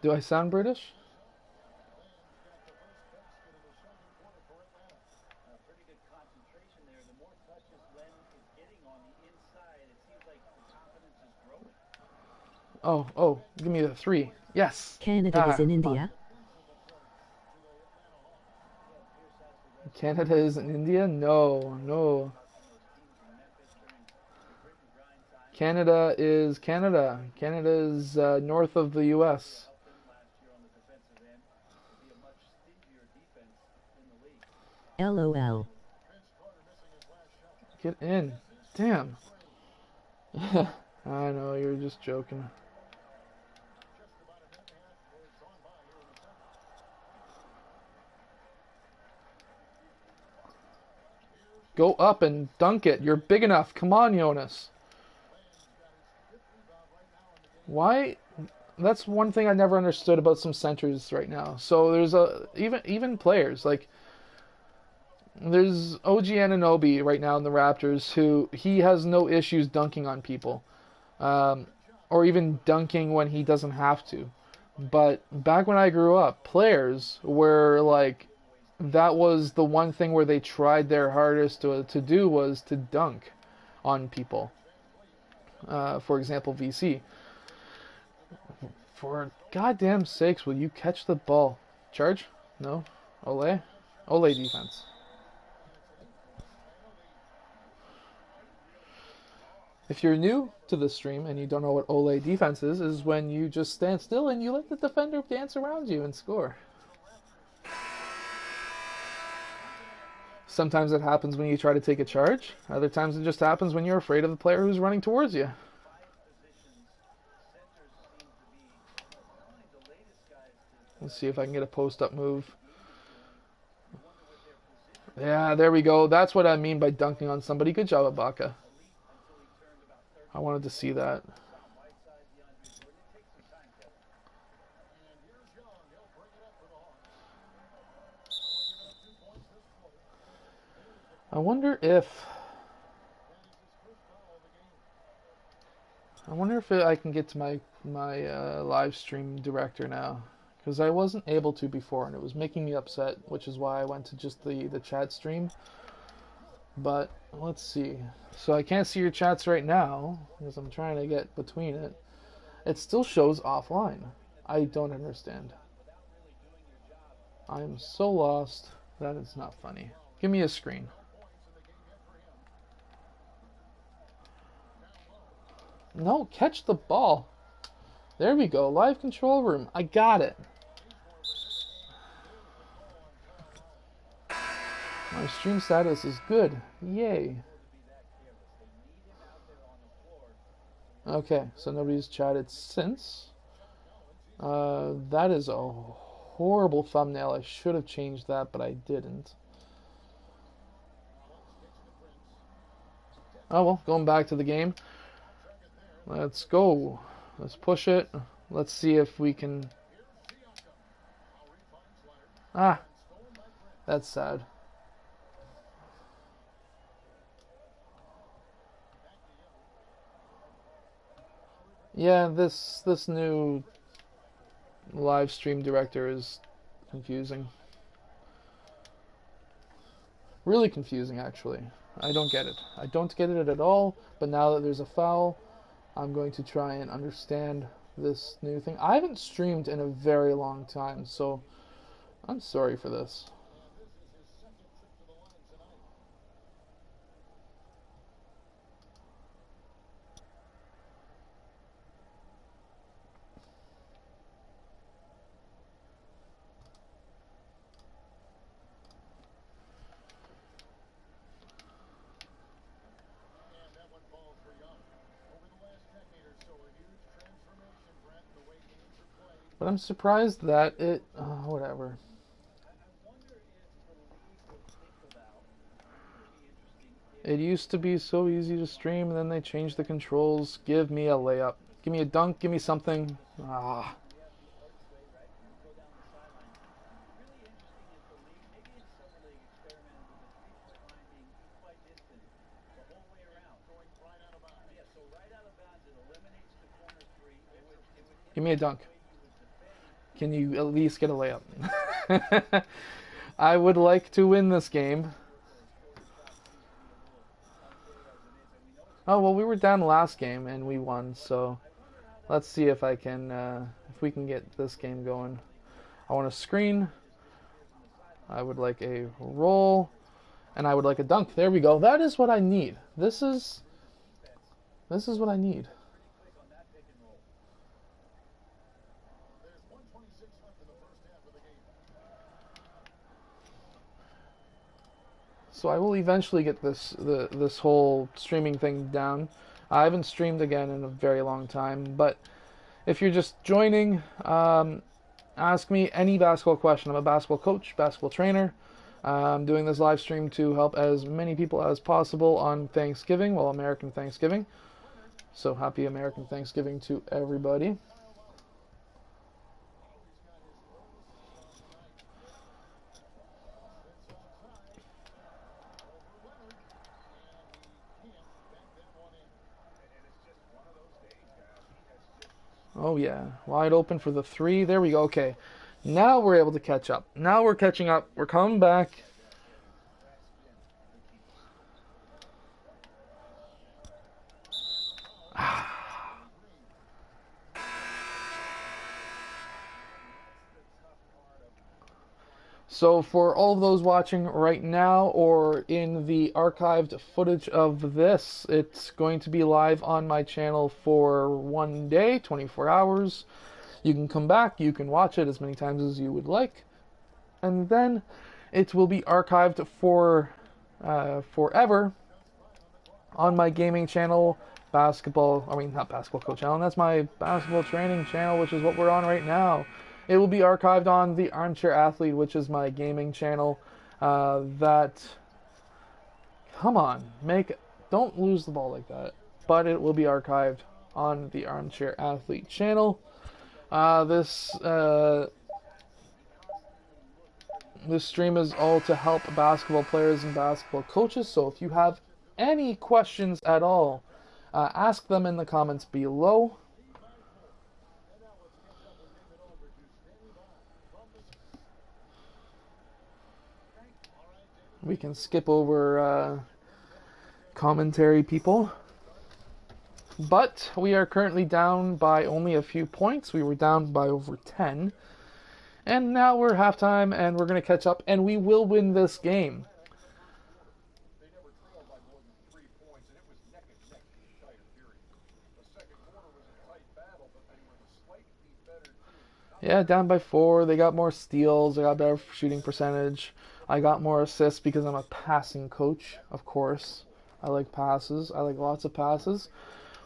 Do I sound British? Oh, give me the 3. Yes. Canada is in India. Canada is in India? No. Canada is Canada. Canada is north of the U.S. LOL. Get in. Damn. I know, you're just joking. Go up and dunk it. You're big enough. Come on, Jonas. Why? That's one thing I never understood about some centers right now. So there's even players like There's OG Anunoby right now in the Raptors who he has no issues dunking on people, um, or even dunking when he doesn't have to. But back when I grew up, players were like, that was the one thing where they tried their hardest to do was to dunk on people. For example, VC. For goddamn sakes, will you catch the ball? Charge? No? Ole? Ole defense. If you're new to the stream and you don't know what Ole defense is when you just stand still and you let the defender dance around you and score. Sometimes it happens when you try to take a charge. Other times it just happens when you're afraid of the player who's running towards you. Let's see if I can get a post-up move. Yeah, there we go. That's what I mean by dunking on somebody. Good job, Ibaka. I wanted to see that. I wonder if I can get to my live stream director now, because I wasn't able to before and it was making me upset, which is why I went to just the chat stream. But let's see. So I can't see your chats right now because I'm trying to get between it. It still shows offline. I don't understand. I'm so lost that it's not funny. Give me a screen. No, catch the ball. There we go. Live control room. I got it. My stream status is good. Yay. Okay, so nobody's chatted since. That is a horrible thumbnail. I should have changed that, but I didn't. Oh well, going back to the game. Let's go. Let's push it. Let's see if we can... Ah, that's sad. Yeah, this new live stream director is confusing. Really confusing, actually. I don't get it. I don't get it at all, but now that there's a foul, I'm going to try and understand this new thing. I haven't streamed in a very long time, so I'm sorry for this. But I'm surprised that it... whatever. It used to be so easy to stream, and then they changed the controls. Give me a layup. Give me a dunk. Give me something. Ah. Give me a dunk. Can you at least get a layup? I would like to win this game. Oh, well, we were down last game and we won, so let's see if I can, if we can get this game going. I want a screen. I would like a roll, and I would like a dunk. There we go. That is what I need. This is what I need. So I will eventually get this whole streaming thing down. I haven't streamed again in a very long time, but if you're just joining, ask me any basketball question. I'm a basketball coach, basketball trainer. I'm doing this live stream to help as many people as possible on Thanksgiving, well, American Thanksgiving. So happy American Thanksgiving to everybody. Oh yeah, wide open for the three. There we go. Okay, now we're able to catch up. Now we're catching up. We're coming back. So for all of those watching right now or in the archived footage of this, it's going to be live on my channel for 1 day, 24 hours. You can come back, you can watch it as many times as you would like, and then it will be archived for forever on my gaming channel, not basketball coach channel, that's my basketball training channel, which is what we're on right now. It will be archived on the Armchair Athlete, which is my gaming channel. Come on, don't lose the ball like that. But it will be archived on the Armchair Athlete channel. This stream is all to help basketball players and basketball coaches. So if you have any questions at all, ask them in the comments below. We can skip over commentary people. But we are currently down by only a few points. We were down by over 10. And now we're halftime, and we're going to catch up, and we will win this game. Yeah, down by 4. They got more steals. I got better shooting percentage. I got more assists because I'm a passing coach, of course. I like passes. I like lots of passes,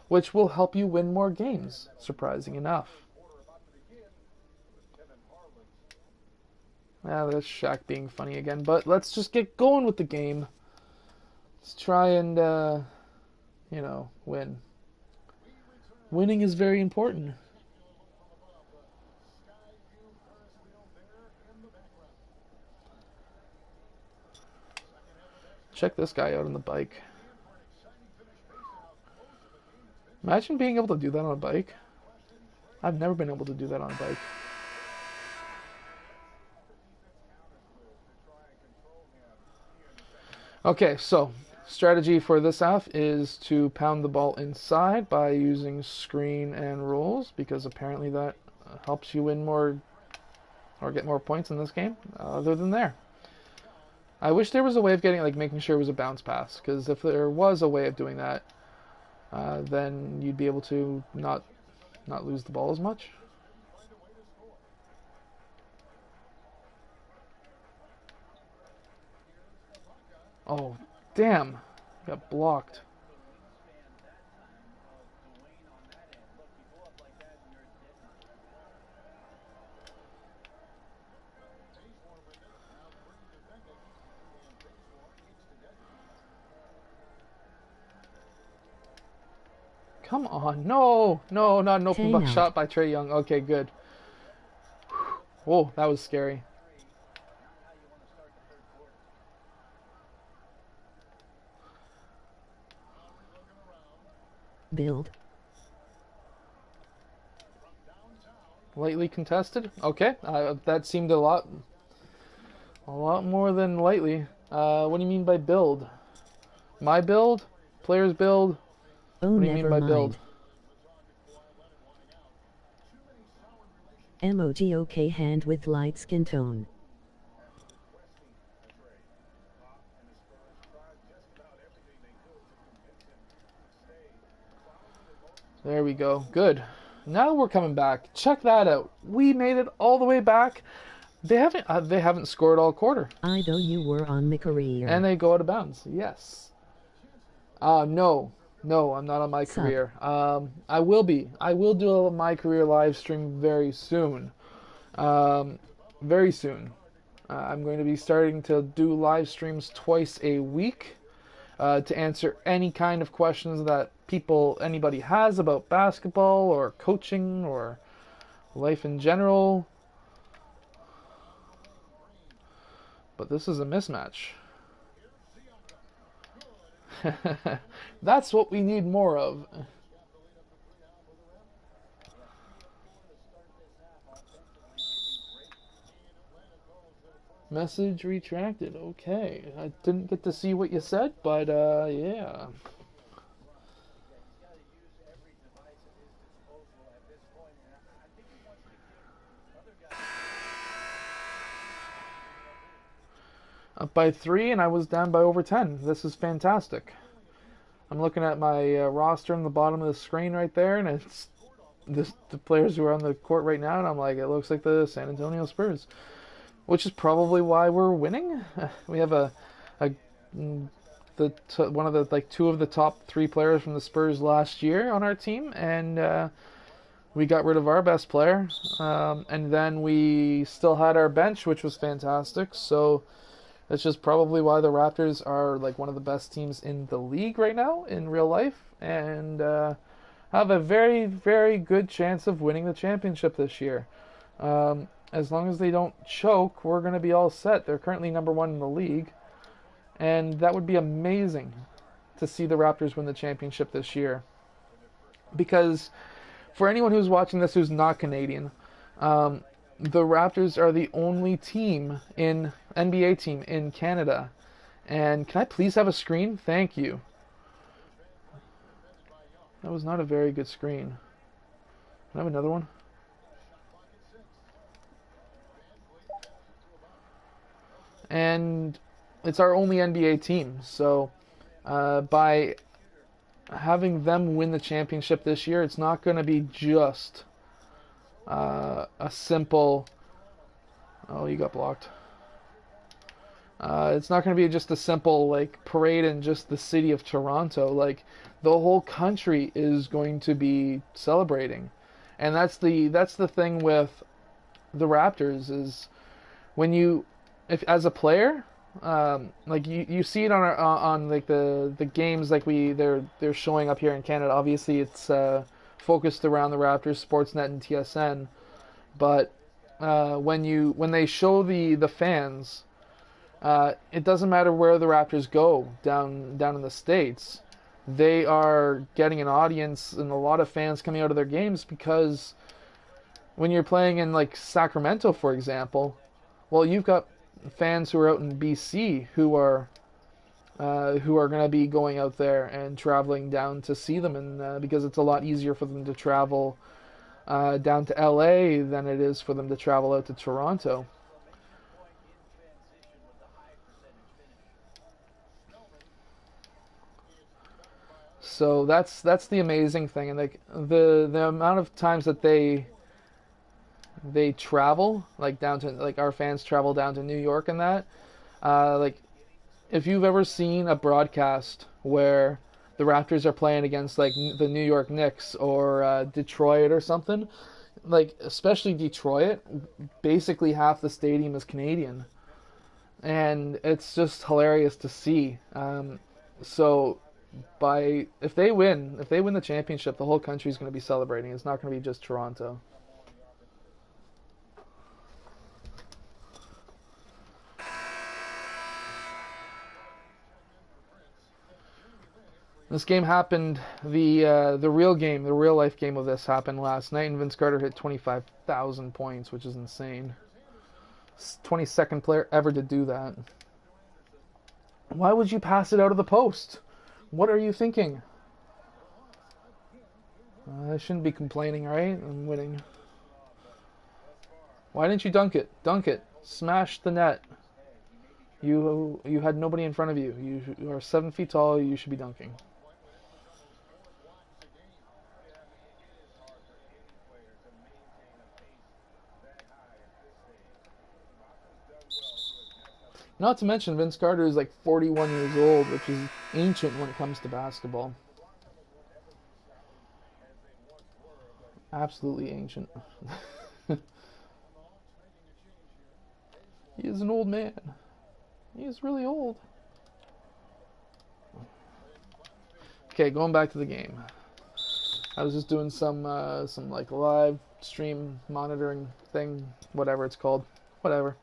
which will help you win more games, surprising enough. Yeah, that's Shaq being funny again, but let's just get going with the game. Let's try and, win. Winning is very important. Check this guy out on the bike. Imagine being able to do that on a bike. I've never been able to do that on a bike. Okay, so strategy for this half is to pound the ball inside by using screen and rolls, because apparently that helps you win more or get more points in this game. Other than there, I wish there was a way of making sure it was a bounce pass, because if there was a way of doing that, then you'd be able to not lose the ball as much. Oh, damn. Got blocked. Come on. No, not an open buck shot by Trae Young. Okay, good. Whoa, that was scary. Build. Lightly contested. Okay, that seemed a lot more than lightly. What do you mean by build? My build? Players build? Oh, what do you mean by build? Emoji okay hand with light skin tone. There we go. Good. Now we're coming back. Check that out. We made it all the way back. They haven't scored all quarter. I know you were on my career. And they go out of bounds. Yes. No, I'm not on my career. I will be. I will do a my career live stream very soon. Very soon. I'm going to be starting to do live streams twice a week to answer any kind of questions that anybody has about basketball or coaching or life in general. But this is a mismatch. That's what we need more of. Message retracted. Okay. I didn't get to see what you said, but yeah. Up by 3, and I was down by over 10. This is fantastic. I'm looking at my roster on the bottom of the screen right there, and it's the players who are on the court right now, and I'm like, it looks like the San Antonio Spurs, which is probably why we're winning. We have a one of the like two of the top 3 players from the Spurs last year on our team, and we got rid of our best player, and then we still had our bench, which was fantastic. So that's just probably why the Raptors are like one of the best teams in the league right now in real life, and have a very, very good chance of winning the championship this year. As long as they don't choke, we're going to be all set. They're currently number 1 in the league, and that would be amazing to see the Raptors win the championship this year. Because for anyone who's watching this who's not Canadian, the Raptors are the only NBA team in Canada. And can I please have a screen? Thank you. That was not a very good screen. Can I have another one? And it's our only NBA team. So by having them win the championship this year, it's not going to be just a simple... Oh, you got blocked. It's not going to be just a simple like parade in just the city of Toronto. Like the whole country is going to be celebrating, and that's the thing with the Raptors is when if as a player, like you see it on like the games like they're showing up here in Canada. Obviously, it's focused around the Raptors, Sportsnet, and TSN, but when they show the fans. It doesn't matter where the Raptors go down in the States. They are getting an audience and a lot of fans coming out of their games because when you're playing in like Sacramento, for example, well, you've got fans who are out in BC who are going to be going out there and traveling down to see them, and because it's a lot easier for them to travel down to LA than it is for them to travel out to Toronto. So that's the amazing thing, and like the amount of times that they travel like down to like our fans travel down to New York and that, like if you've ever seen a broadcast where the Raptors are playing against like the New York Knicks or Detroit or something, like especially Detroit, basically half the stadium is Canadian, and it's just hilarious to see. So if they win the championship, the whole country is going to be celebrating. It's not going to be just Toronto. This game happened. The real life game of this happened last night, and Vince Carter hit 25,000 points, which is insane. 22nd player ever to do that. Why would you pass it out of the post? What are you thinking? I shouldn't be complaining, right? I'm winning. Why didn't you dunk it? Dunk it. Smash the net. You had nobody in front of you. You are 7 feet tall. You should be dunking. Not to mention, Vince Carter is like 41 years old, which is ancient when it comes to basketball. Absolutely ancient. He is an old man. He is really old. Okay, going back to the game. I was just doing some like live stream monitoring thing, whatever it's called, whatever.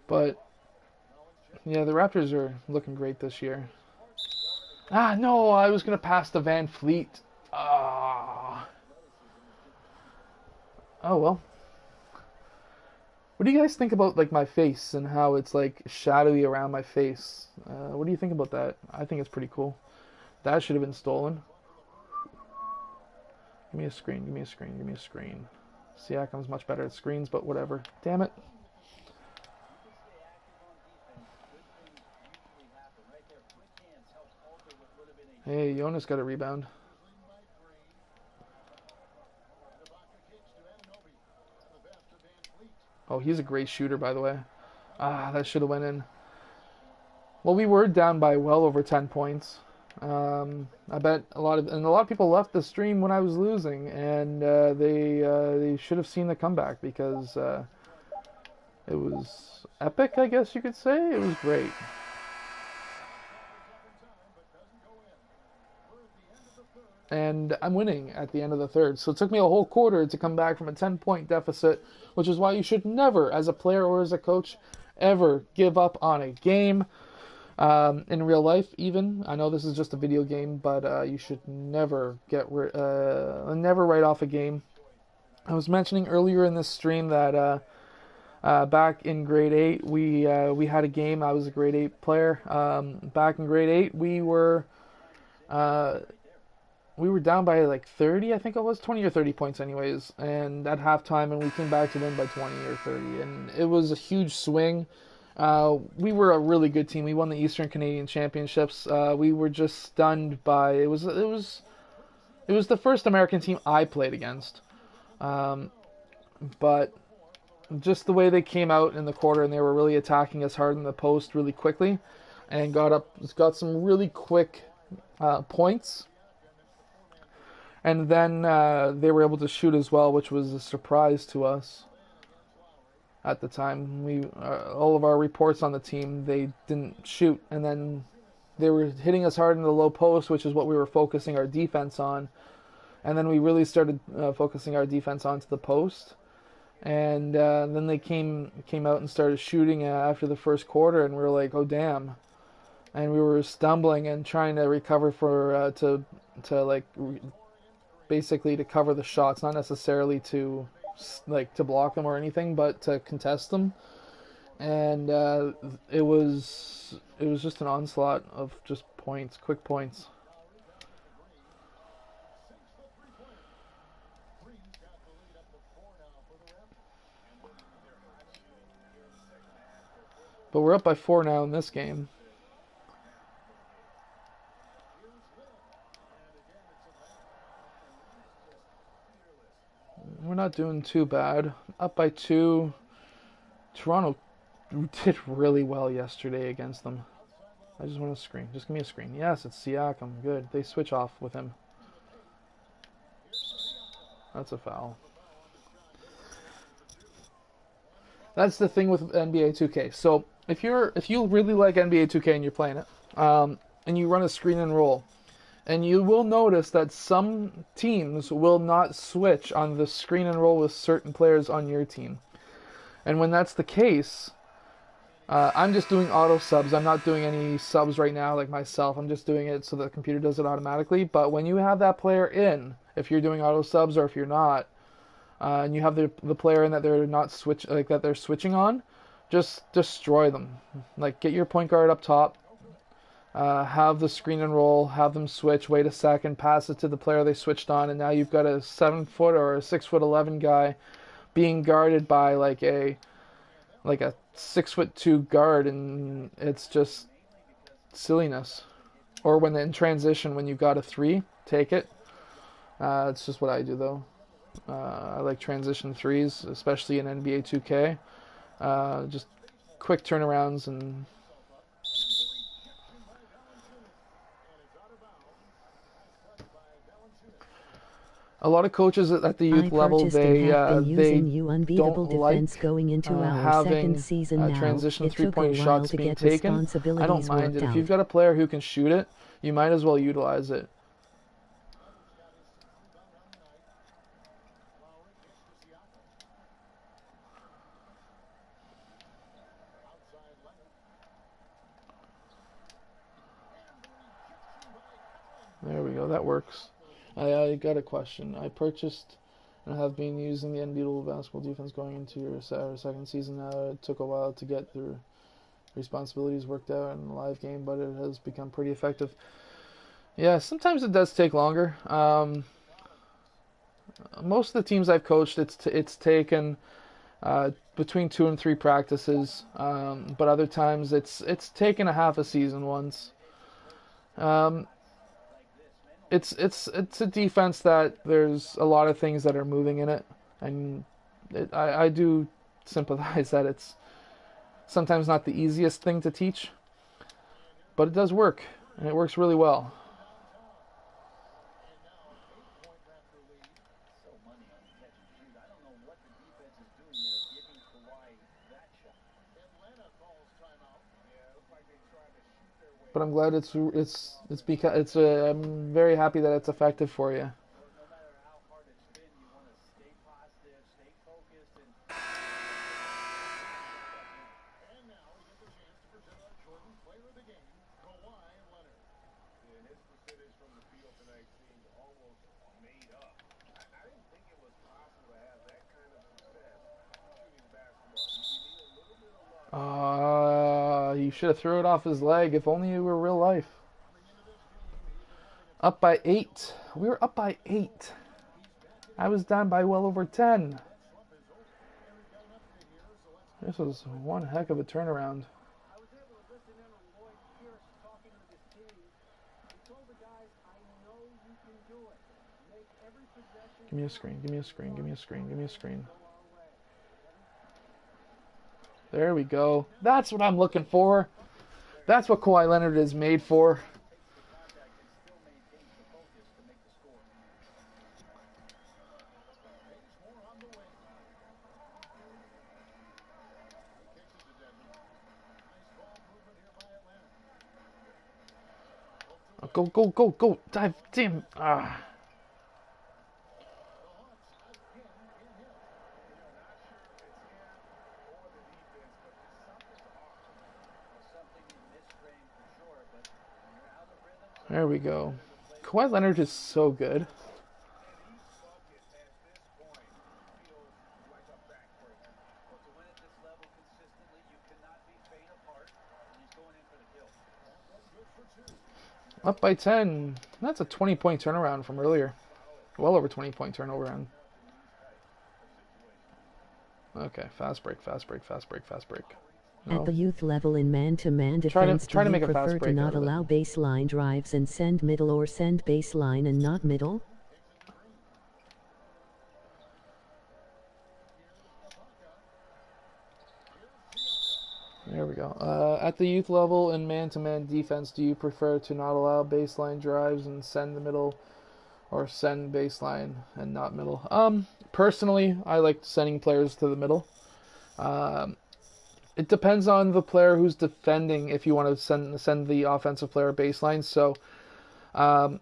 But Yeah, the Raptors are looking great this year. Ah, no, I was going to pass to Van Fleet. Ah. Oh, well. What do you guys think about like my face and how it's like shadowy around my face? What do you think about that? I think it's pretty cool. That should have been stolen. Give me a screen, give me a screen, give me a screen. Siakam's much better at screens, but whatever. Damn it. Hey, Jonas got a rebound. Oh, he's a great shooter, by the way. Ah, that should have went in. Well, we were down by well over 10 points. I bet a lot of people left the stream when I was losing, and they should have seen the comeback because it was epic, I guess you could say. It was great. And I'm winning at the end of the third. So it took me a whole quarter to come back from a 10-point deficit, which is why you should never, as a player or as a coach, ever give up on a game. In real life, even I know this is just a video game, but you should never never write off a game. I was mentioning earlier in this stream that back in grade 8 we had a game. I was a grade 8 player. Back in grade 8 we were down by like 30, I think it was 20 or 30 points anyways, and at halftime, and we came back to win by 20 or 30, and it was a huge swing. We were a really good team. We won the Eastern Canadian Championships. We were just stunned by it was the first American team I played against, but just the way they came out in the quarter and they were really attacking us hard in the post really quickly, and got some really quick points. And then they were able to shoot as well, which was a surprise to us at the time. All of our reports on the team, they didn't shoot, and then they were hitting us hard in the low post, which is what we were focusing our defense on. And then we really started focusing our defense onto the post. And then they came out and started shooting after the first quarter, and we were like, oh damn. And we were stumbling and trying to recover for to basically to cover the shots, not necessarily to block them or anything, but to contest them. And it was just an onslaught of just points, quick points. But we're up by 4 now in this game. We're not doing too bad. Up by 2. Toronto did really well yesterday against them. I just want a screen. Just give me a screen. Yes, it's Siakam. Good. They switch off with him. That's a foul. That's the thing with NBA 2K. So if you really like NBA 2K and you're playing it, and you run a screen and roll, and you will notice that some teams will not switch on the screen and roll with certain players on your team. And when that's the case, I'm just doing auto subs. I'm not doing any subs right now like myself. I'm just doing it so the computer does it automatically. But when you have that player in, if you're doing auto subs or if you're not, and you have the player in that they're not that they're switching on, just destroy them. Like get your point guard up top, have the screen and roll, have them switch, wait a second, pass it to the player they switched on, and now you've got a 7-foot or a 6'11" guy being guarded by like a 6'2" guard, and it's just silliness. Or when in transition, when you've got a 3, take it. It's just what I do though. I like transition 3s, especially in NBA 2K. Just quick turnarounds and a lot of coaches at the youth level, they don't like going into our having second season now. transition It took a three-point while shots to being get taken. I don't responsibilities mind worked it. If out. you've got a player who can shoot it, you might as well utilize it. There we go. That works. I got a question. I purchased and have been using the NBL basketball defense going into your second season now. It took a while to get the responsibilities worked out in the live game, but it has become pretty effective. Yeah, sometimes it does take longer. Most of the teams I've coached, it's taken between 2 and 3 practices, but other times it's taken a half a season once. Um, it's a defense that there's a lot of things that are moving in it, and I do sympathize that it's sometimes not the easiest thing to teach, but it does work, and it works really well. But I'm glad it's because I'm very happy that it's effective for you. You should have threw it off his leg. If only you were real life. Up by 8. We were up by 8. I was down by well over 10. This was one heck of a turnaround. Give me a screen, give me a screen, give me a screen, give me a screen. There we go. That's what I'm looking for. That's what Kawhi Leonard is made for. Go, go, go, go. Dive. Damn. Ah. There we go. Kawhi Leonard is so good. Up by 10. That's a 20-point turnaround from earlier. Well over 20-point turnaround. Okay, fast break, fast break, fast break, fast break. No. At the youth level in man-to-man defense, try to make you a fast prefer break to not allow baseline drives and send middle, or send baseline and not middle? There we go. At the youth level in man-to-man defense, do you prefer to not allow baseline drives and send the middle, or send baseline and not middle? Personally, I like sending players to the middle. It depends on the player who's defending if you want to send the offensive player baseline. So, I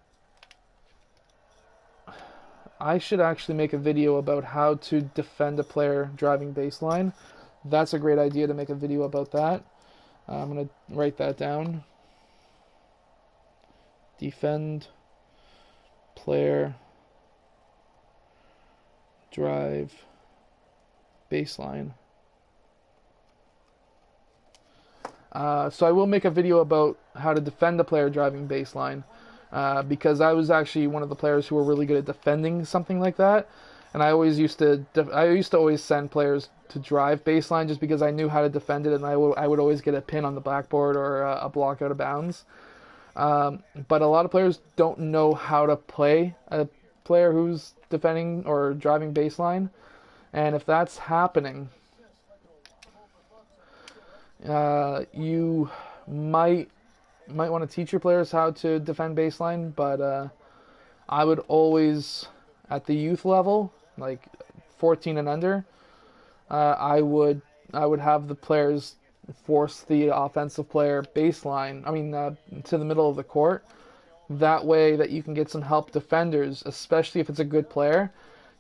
should actually make a video about how to defend a player driving baseline. That's a great idea to make a video about that. I'm going to write that down. Defend player drive baseline. So I will make a video about how to defend a player driving baseline, because I was actually one of the players who were really good at defending something like that. And I used to always send players to drive baseline just because I knew how to defend it, and I would always get a pin on the backboard or a block out of bounds. But a lot of players don't know how to play a player who's defending or driving baseline, and if that's happening, you might want to teach your players how to defend baseline. But I would always, at the youth level, like 14 and under, I would have the players force the offensive player baseline, to the middle of the court. That way that you can get some help defenders, especially if it's a good player.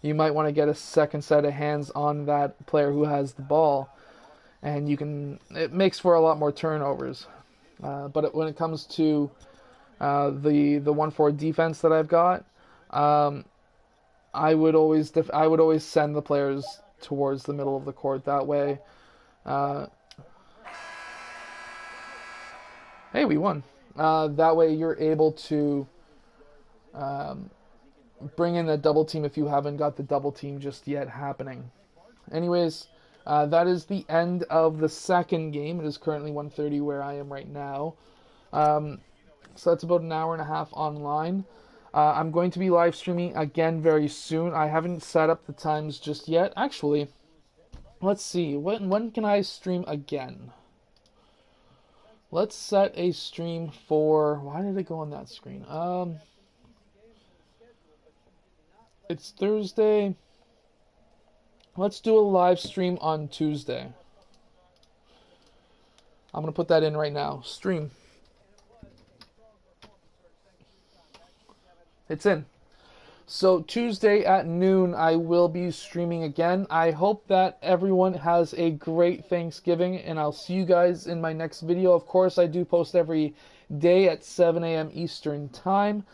You might want to get a second set of hands on that player who has the ball, and it makes for a lot more turnovers. But when it comes to the 1-4 defense that I've got, um, I would always send the players towards the middle of the court that way. Uh, hey, we won. That way you're able to um, bring in the double team if you haven't got the double team just yet happening. Anyways, that is the end of the second game. It is currently 1:30 where I am right now. So that's about an hour and a half online. I'm going to be live streaming again very soon. I haven't set up the times just yet. Actually, let's see. When can I stream again? Let's set a stream for... Why did it go on that screen? It's Thursday. Let's do a live stream on Tuesday. I'm going to put that in right now. Stream. It's in. So Tuesday at noon, I will be streaming again. I hope that everyone has a great Thanksgiving, and I'll see you guys in my next video. Of course, I do post every day at 7 a.m. Eastern Time,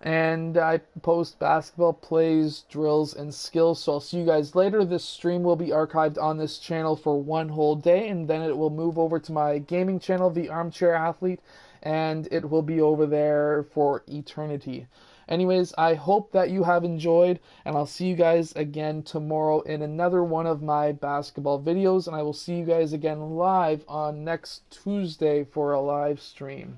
and I post basketball plays, drills, and skills. So I'll see you guys later. This stream will be archived on this channel for one whole day, and then it will move over to my gaming channel, The Armchair Athlete, and it will be over there for eternity. Anyways, I hope that you have enjoyed, and I'll see you guys again tomorrow in another one of my basketball videos, and I will see you guys again live on next Tuesday for a live stream.